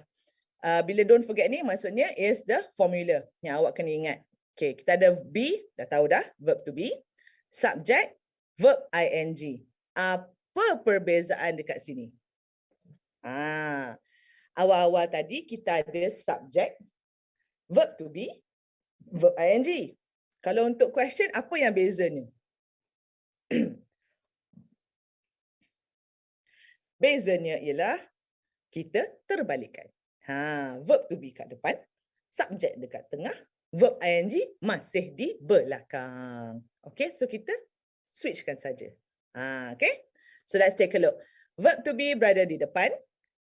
Bila don't forget ni, maksudnya is the formula yang awak kena ingat. Okay, kita ada be, dah tahu dah, verb to be. Subjek, verb ing. Apa perbezaan dekat sini? Awal-awal tadi kita ada subjek, verb to be, verb ing. Kalau untuk question, apa yang bezanya? Bezanya ialah kita terbalikkan. Verb to be kat depan, subjek dekat tengah, verb ing masih di belakang. Okay, so kita switchkan saja. Okay, so let's take a look. Verb to be berada di depan,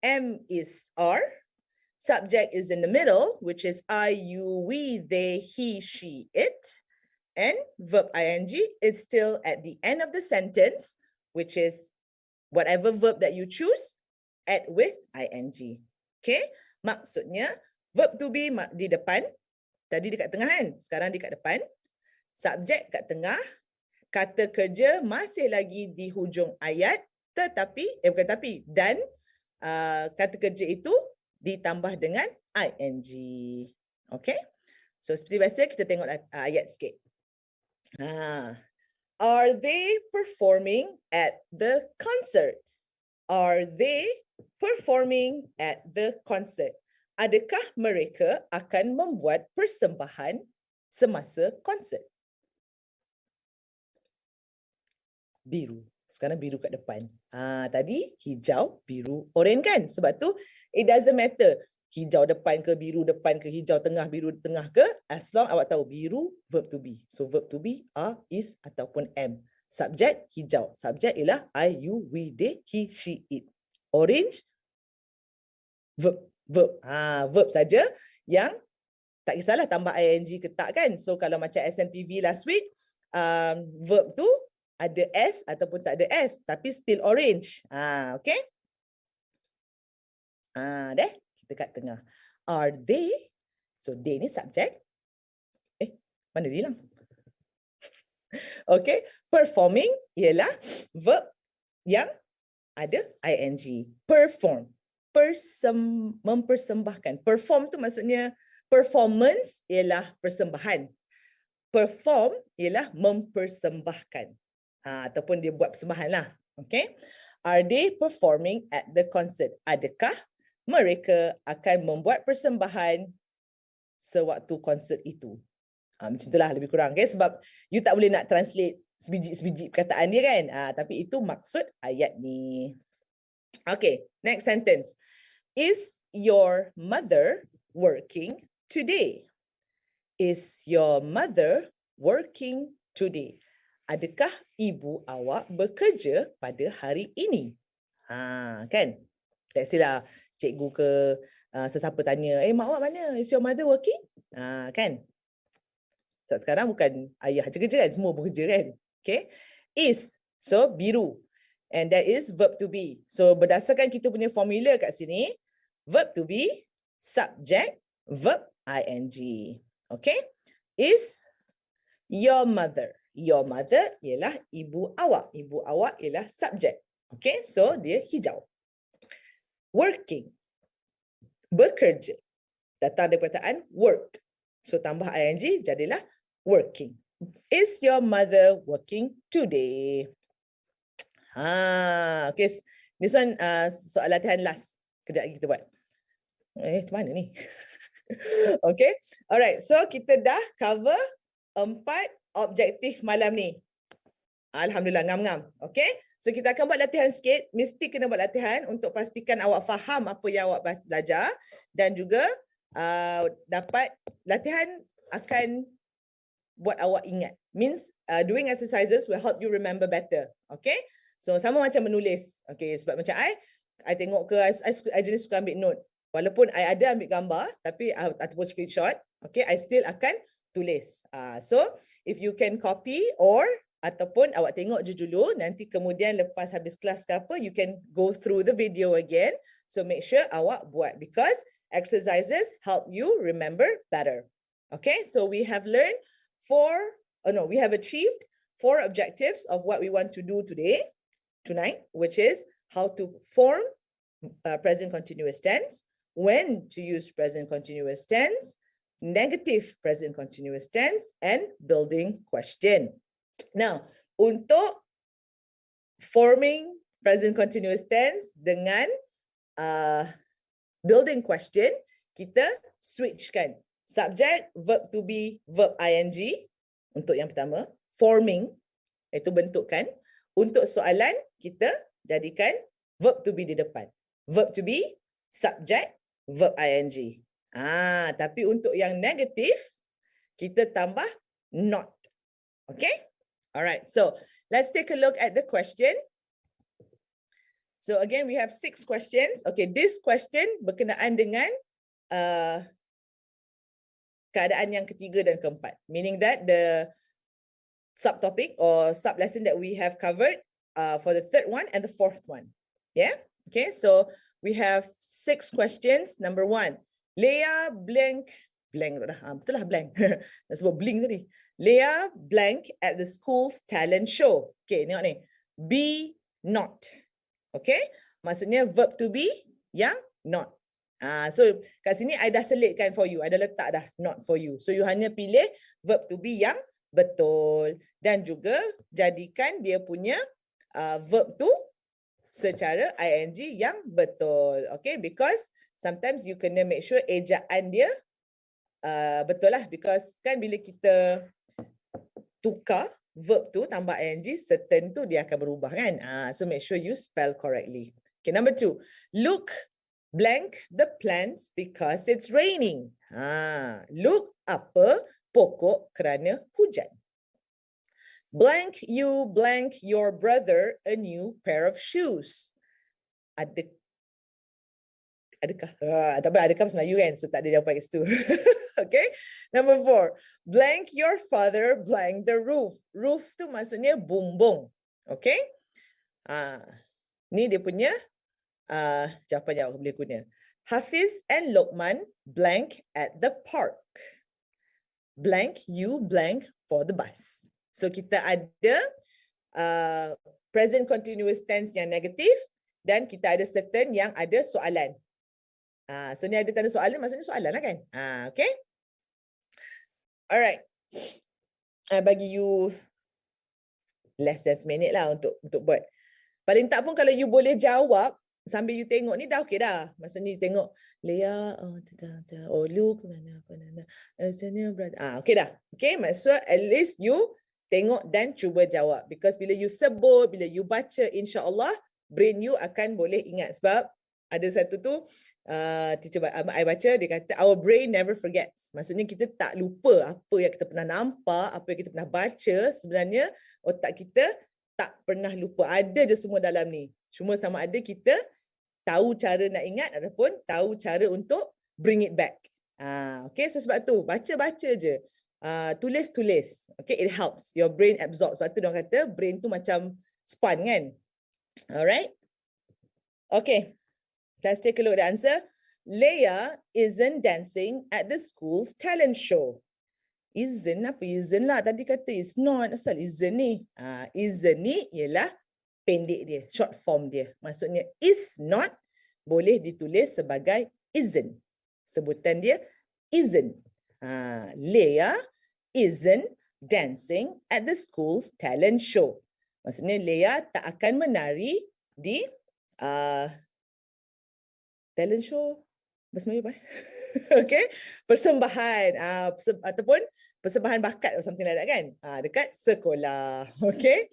am is are, subject is in the middle, which is I, you, we, they, he, she, it, and verb ing is still at the end of the sentence, which is whatever verb that you choose, add with ing. Okay, maksudnya verb to be di depan, tadi dekat tengah kan? Sekarang dekat depan. Subjek kat tengah. Kata kerja masih lagi di hujung ayat. Dan kata kerja itu ditambah dengan ing. Okay? So seperti biasa kita tengok ayat sikit. Are they performing at the concert? Are they performing at the concert? Adakah mereka akan membuat persembahan semasa konsert? Biru. Sekarang biru kat depan. Tadi hijau, biru, oren kan? Sebab tu it doesn't matter. Hijau depan ke, biru depan ke, hijau tengah, biru tengah ke. As long awak tahu biru, verb to be. So verb to be are, is ataupun am. Subjek hijau. Subjek ialah I, you, we, they, he, she, it. Orange, verb. Verb saja yang tak kisahlah tambah ing ke tak kan. So kalau macam SNPV last week, verb tu ada S ataupun tak ada S, tapi still orange. Okay. Deh, kita kat tengah. Are they, so they ni subjek. Mana dia hilang? Okay, performing ialah verb yang ada ing. Perform. Mempersembahkan. Perform tu maksudnya performance ialah persembahan. Perform ialah mempersembahkan. Ataupun dia buat persembahan lah. Okay. Are they performing at the concert? Adakah mereka akan membuat persembahan sewaktu konsert itu? Macam itulah lebih kurang. Okay? Sebab you tak boleh nak translate sebiji-sebiji perkataan dia kan. Tapi itu maksud ayat ni. Okay, next sentence. Is your mother working today? Is your mother working today? Adakah ibu awak bekerja pada hari ini? Kan? Tak silah cikgu ke sesiapa tanya, mak awak mana? Is your mother working? Kan? Sekarang bukan ayah je kerja kan? Semua bekerja kan? Okay. Is. So, biru. And that is verb to be. So berdasarkan kita punya formula kat sini, verb to be, subject, verb ing. Okay? Is your mother. Your mother ialah ibu awak. Ibu awak ialah subject. Okay, so dia hijau. Working, bekerja. Datang dari perkataan work. So tambah ing jadilah working. Is your mother working today? Okay. This one soal latihan last. Kejap lagi kita buat. Mana ni? Okay. Alright. So kita dah cover 4 objektif malam ni. Alhamdulillah, ngam-ngam. Okay. So kita akan buat latihan sikit. Mesti kena buat latihan untuk pastikan awak faham apa yang awak belajar. Dan juga dapat latihan akan buat awak ingat. Means doing exercises will help you remember better. Okay. So sama macam menulis. Okay. Sebab macam I tengok ke, I jenis suka ambil note. Walaupun I ada ambil gambar, tapi ataupun screenshot, okay, I still akan tulis. So if you can copy or ataupun awak tengok je dulu, nanti kemudian lepas habis kelas ke apa, you can go through the video again. So make sure awak buat because exercises help you remember better. Okay, so we have learned we have achieved 4 objectives of what we want to do tonight, which is how to form present continuous tense, when to use present continuous tense, negative present continuous tense, and building question. Now, untuk forming present continuous tense dengan building question, kita switchkan subjek, verb to be, verb ing untuk yang pertama, forming, iaitu bentukkan. Untuk soalan, kita jadikan verb to be di depan. Verb to be, subjek, verb ing. Tapi untuk yang negatif, kita tambah not. Okay? Alright, so let's take a look at the question. So again, we have 6 questions. Okay, this question berkenaan dengan keadaan yang ketiga dan keempat. Meaning that the subtopic or sub-lesson that we have covered for the 3rd one and the 4th one. Yeah? Okay, so we have 6 questions. Number 1, Leah blank. Betul lah blank. Dah sebut blank tadi. Leah blank at the school's talent show. Okay, tengok ni. Be not. Okay, maksudnya verb to be yang not. So kat sini I dah selitkan for you. I dah letak dah not for you. So you hanya pilih verb to be yang betul. Dan juga jadikan dia punya verb to secara ing yang betul. Okay, because sometimes you kena make sure ejaan dia betul lah. Because kan bila kita tukar verb tu tambah ing, certain tu dia akan berubah kan. So make sure you spell correctly. Okay, number 2. Look blank the plants because it's raining. Look apa pokok kerana hujan. Blank you blank your brother a new pair of shoes. Adakah? Tak apa, adakah Melayu kan? So tak ada jawapan kat situ. Okay. Number 4. Blank your father blank the roof. Roof tu maksudnya bumbung. Okay. Ni dia punya jawapan yang boleh guna. Hafiz and Lokman blank at the park. Blank you blank for the bus. So kita ada present continuous tense yang negatif dan kita ada certain yang ada soalan. So ni ada tanda soalan, maksudnya soalan lah kan. Okay. Alright. Bagi you less than minute lah untuk buat. Paling tak pun kalau you boleh jawab sambil you tengok ni dah okey dah. Maksudnya you tengok Leah, look mana. Okey dah. Okay, maksud at least you tengok dan cuba jawab. Because bila you sebut, bila you baca, insya-Allah brain you akan boleh ingat. Sebab ada satu tu teacher I baca, dia kata our brain never forgets. Maksudnya kita tak lupa apa yang kita pernah nampak, apa yang kita pernah baca. Sebenarnya otak kita tak pernah lupa. Ada je semua dalam ni. Cuma sama ada kita tahu cara nak ingat ataupun tahu cara untuk bring it back. Okay, so sebab tu baca-baca je. Tulis-tulis. Okay, it helps. Your brain absorbs. Sebab tu dia kata brain tu macam sponge kan. Alright. Okay. Let's take a look at the answer. Leah isn't dancing at the school's talent show. Isn't apa? Isn't lah. Tadi kata is not. Asal isn't ni? Isn't ni ialah pendek dia, short form dia. Maksudnya is not boleh ditulis sebagai isn't. Sebutan dia isn't. Leah isn't dancing at the school's talent show. Maksudnya Leah tak akan menari di talent show. Bahasa Melayu apa? Okay, persembahan ataupun persembahan bakat atau something like that kan? Dekat sekolah. Okay.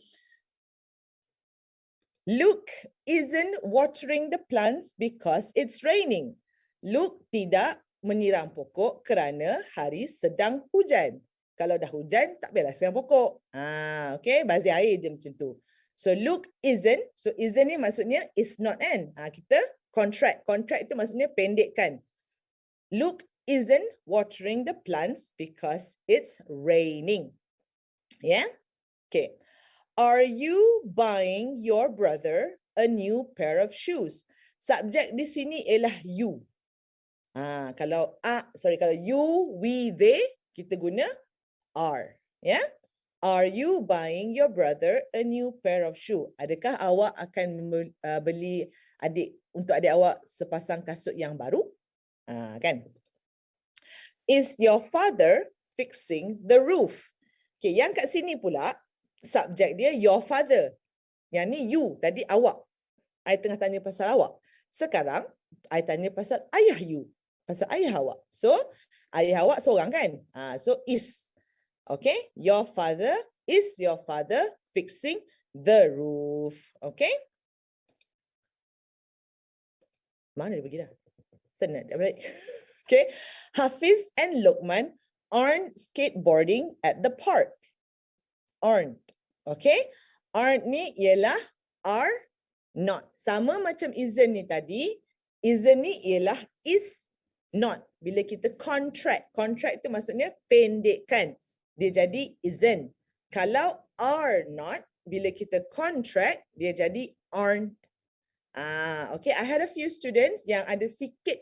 Luke isn't watering the plants because it's raining. Luke tidak menyiram pokok kerana hari sedang hujan. Kalau dah hujan, tak payahlah siram pokok. Okay, bazir air je macam tu. So Luke isn't. So isn't ni maksudnya is not kan? Kita contract. Contract itu maksudnya pendekkan. Luke isn't watering the plants because it's raining. Yeah? Okay. Are you buying your brother a new pair of shoes? Subjek di sini ialah you. Kalau you, we, they, kita guna are. Yeah? Are you buying your brother a new pair of shoes? Adakah awak akan beli untuk adik awak sepasang kasut yang baru? Kan? Is your father fixing the roof? Okay, yang kat sini pula subjek dia your father. Yang ni you, tadi awak. I tengah tanya pasal awak. Sekarang I tanya pasal ayah you. Pasal ayah awak. So ayah awak seorang kan? So is. Okay, your father fixing the roof. Okay. Mana dia pergi dah? Senang tak balik. Okay. Hafiz and Luqman aren't skateboarding at the park. Aren't. Okay. Aren't ni ialah are not. Sama macam isn't ni tadi. Isn't ni ialah is not. Bila kita contract. Contract tu maksudnya pendekkan. Dia jadi isn't. Kalau are not, bila kita contract, dia jadi aren't. Okay, I had a few students yang ada sikit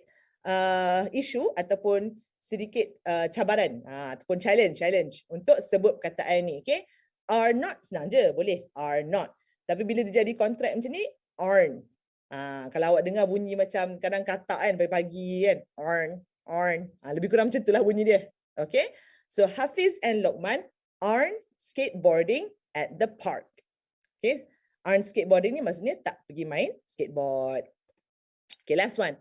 issue ataupun sedikit cabaran ataupun challenge untuk sebut perkataan ni. Okay, are not senang je, boleh are not. Tapi bila dia jadi contract macam ni, aren't. Kalau awak dengar bunyi macam kadang kata kan pagi-pagi kan, aren't. Lebih kurang macam itulah bunyi dia. Okay, so Hafiz and Luqman aren't skateboarding at the park. Okay, aren't skateboarding ni maksudnya tak pergi main skateboard. Okay, last one.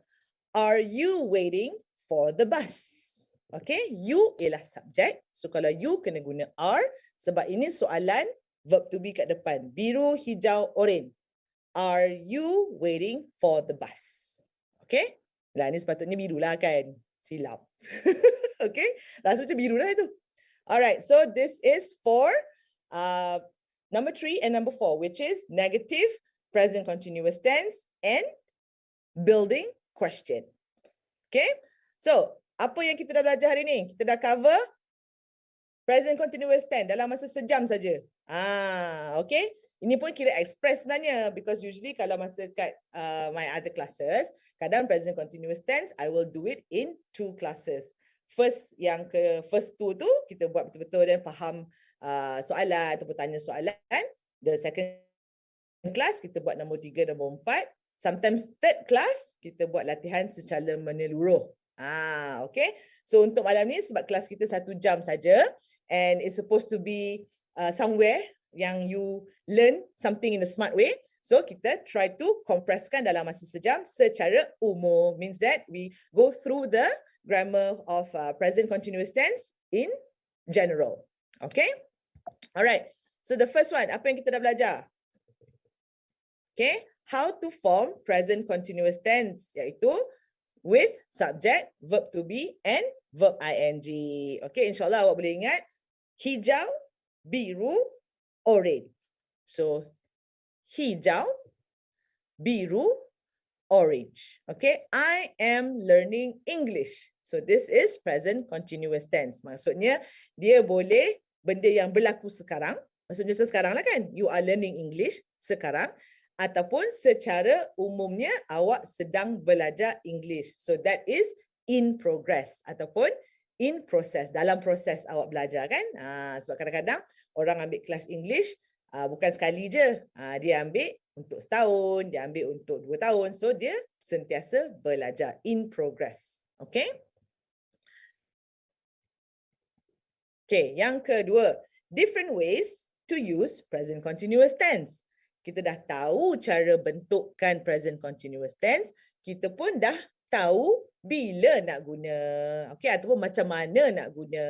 Are you waiting for the bus? Okay, you ialah subjek. So kalau you kena guna are sebab ini soalan verb to be kat depan. Biru, hijau, oren. Are you waiting for the bus? Okay, lah ni sepatutnya biru lah kan. Silap. Okay, rasa macam biru lah itu. Alright, so this is for number 3 and number 4, which is negative, present continuous tense, and building question. Okay, so apa yang kita dah belajar hari ni? Kita dah cover present continuous tense dalam masa sejam saja. Okay, ini pun kira express sebenarnya, because usually kalau masa kat my other classes, kadang present continuous tense I will do it in 2 classes. First two tu kita buat betul-betul dan faham soalan ataupun tanya soalan. The second class kita buat nombor 3, nombor 4. Sometimes third class kita buat latihan secara menyeluruh. Okay. So untuk malam ni sebab kelas kita 1 jam saja and it's supposed to be somewhere yang you learn something in a smart way. So kita try to compresskan dalam masa sejam secara umum. Means that we go through the grammar of present continuous tense in general. Okay. Alright. So the first one, apa yang kita dah belajar? Okay. How to form present continuous tense, iaitu with subject, verb to be, and verb ing. Okay, insyaAllah awak boleh ingat. Hijau, biru, orange. So, hijau, biru, orange. Okay, I am learning English. So, this is present continuous tense. Maksudnya, dia boleh benda yang berlaku sekarang. Maksudnya sekarang lah kan. You are learning English sekarang. Ataupun secara umumnya awak sedang belajar English. So that is in progress ataupun in process, dalam proses awak belajar kan. Sebab kadang-kadang orang ambil kelas English bukan sekali je. Dia ambil untuk setahun, dia ambil untuk 2 tahun. So, dia sentiasa belajar, in progress. Okay? Okay, yang kedua, different ways to use present continuous tense. Kita dah tahu cara bentukkan present continuous tense, kita pun dah tahu bila nak guna, okay, ataupun macam mana nak guna,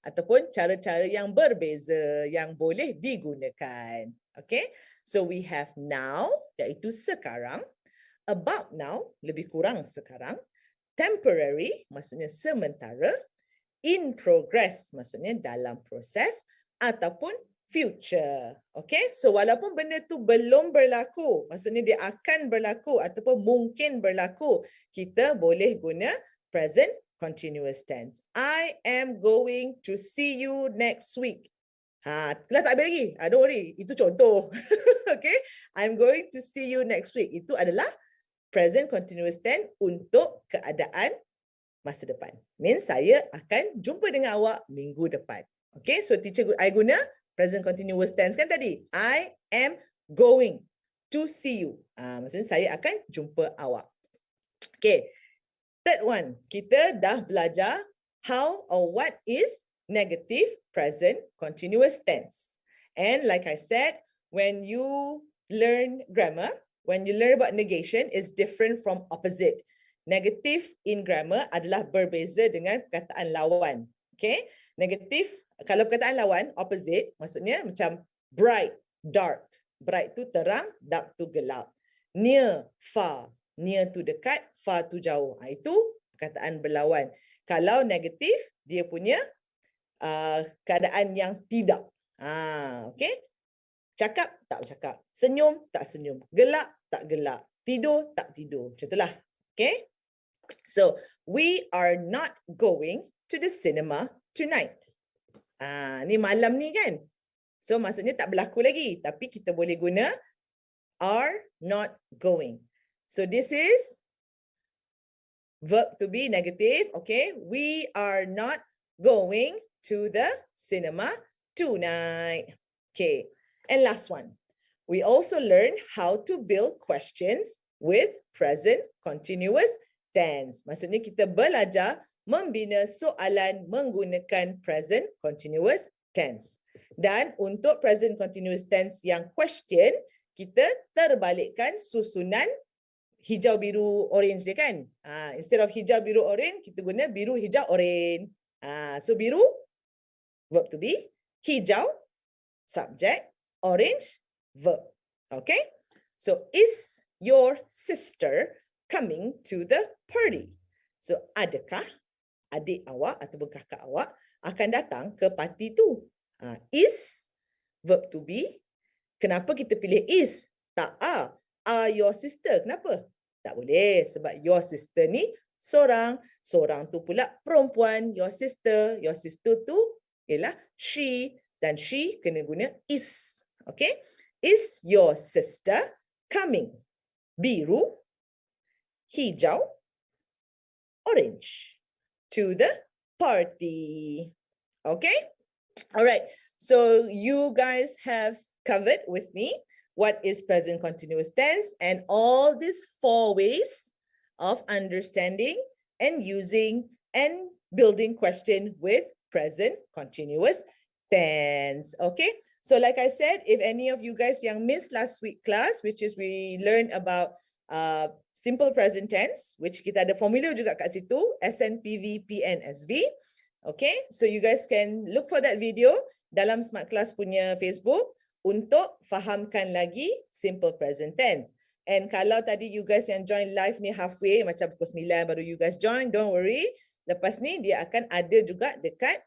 ataupun cara-cara yang berbeza yang boleh digunakan. Okay, so we have now, iaitu sekarang, about now, lebih kurang sekarang, temporary, maksudnya sementara, in progress, maksudnya dalam proses, ataupun future. Okay, so walaupun benda tu belum berlaku, maksudnya dia akan berlaku ataupun mungkin berlaku, kita boleh guna present continuous tense. I am going to see you next week. Kelas tak habis lagi. Don't worry, itu contoh. Okay, I'm going to see you next week. Itu adalah present continuous tense untuk keadaan masa depan. Means saya akan jumpa dengan awak minggu depan. Okay, so teacher, I guna present continuous tense kan tadi. I am going to see you. Maksudnya saya akan jumpa awak. Okay, third one. Kita dah belajar how or what is negative present continuous tense. And like I said, when you learn grammar, when you learn about negation, is different from opposite. Negative in grammar adalah berbeza dengan perkataan lawan. Okay, negatif, kalau perkataan lawan, opposite, maksudnya macam bright, dark. Bright tu terang, dark tu gelap. Near, far. Near tu dekat, far tu jauh. Itu perkataan berlawan. Kalau negatif, dia punya keadaan yang tidak. Okay, cakap, tak bercakap. Senyum, tak senyum. Gelap, tak gelap. Tidur, tak tidur. Macam itulah. Okay. So, we are not going to the cinema tonight. Ni malam ni kan. So, maksudnya tak berlaku lagi. Tapi kita boleh guna are not going. So, this is verb to be negative. Okay. We are not going to the cinema tonight. Okay. And last one. We also learn how to build questions with present continuous tense. Maksudnya kita belajar membina soalan menggunakan present continuous tense. Dan untuk present continuous tense yang question, kita terbalikkan susunan hijau, biru, orange dia kan. Instead of hijau, biru, orange, kita guna biru, hijau, orange. So biru, verb to be. Hijau, subject. Orange, verb. Okay? So, is your sister coming to the party? So, adakah adik awak ataupun kakak awak akan datang ke parti tu? Is, verb to be. Kenapa kita pilih is? Tak are. Are your sister? Kenapa? Tak boleh. Sebab your sister ni seorang. Seorang tu pula perempuan. Your sister. Your sister tu ialah she. Dan she kena guna is. Okay? Is your sister coming? Biru, hijau, orange. To the party. Okay? All right. So you guys have covered with me what is present continuous tense and all these 4 ways of understanding and using and building question with present continuous tense. Okay, so like I said, if any of you guys yang missed last week class, which is we learned about simple present tense, which kita ada formula juga kat situ, SNPV, PNSV. Okay, so you guys can look for that video dalam SmartKelas punya Facebook untuk fahamkan lagi simple present tense. And kalau tadi you guys yang join live ni halfway, macam pukul 9 baru you guys join, don't worry. Lepas ni dia akan ada juga dekat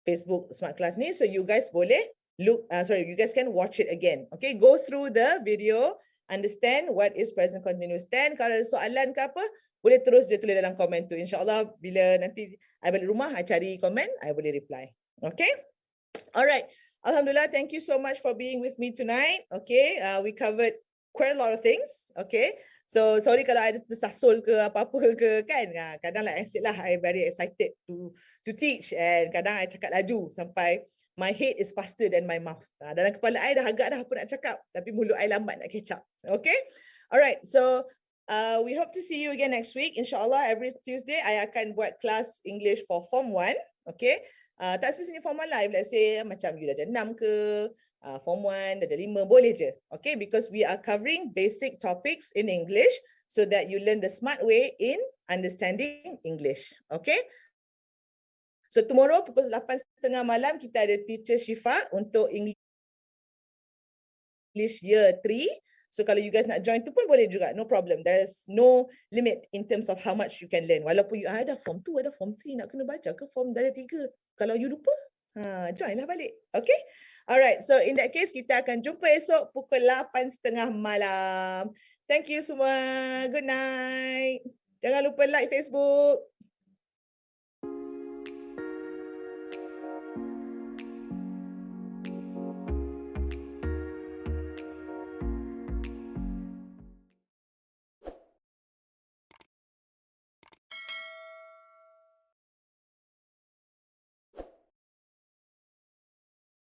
Facebook SmartKelas ni, so you guys boleh you guys can watch it again. Okay, go through the video, understand what is present continuous tense. Kalau ada soalan ke apa, boleh terus je tulis dalam komen tu. InsyaAllah bila nanti I balik rumah, I cari komen, I boleh reply. Okay, alright. Alhamdulillah, thank you so much for being with me tonight. Okay, we covered quite a lot of things. Okay, so sorry kalau ada tersasul ke apa-apa ke kan. Kadang like I said lah, I very excited to teach and kadang I cakap laju sampai my head is faster than my mouth. Dalam kepala I dah agak dah apa nak cakap, tapi mulut I lambat nak catch up. Okay? Alright, so we hope to see you again next week. InsyaAllah, every Tuesday, I akan buat kelas English for Form 1. Okay? Tak spesifik Form 1 lah. Let's say macam you dah ada 6 ke, Form 1 dah ada 5, boleh je. Okay? Because we are covering basic topics in English so that you learn the smart way in understanding English. Okay? So tomorrow pukul 8.30 malam kita ada teacher Syifa untuk English year 3. So kalau you guys nak join tu pun boleh juga, no problem. There's no limit in terms of how much you can learn. Walaupun you ada form 2, ada form 3, nak kena baca ke form dah ada 3. Kalau you lupa, join lah balik. Okay? Alright, so in that case kita akan jumpa esok pukul 8.30 malam. Thank you semua. Good night. Jangan lupa like Facebook.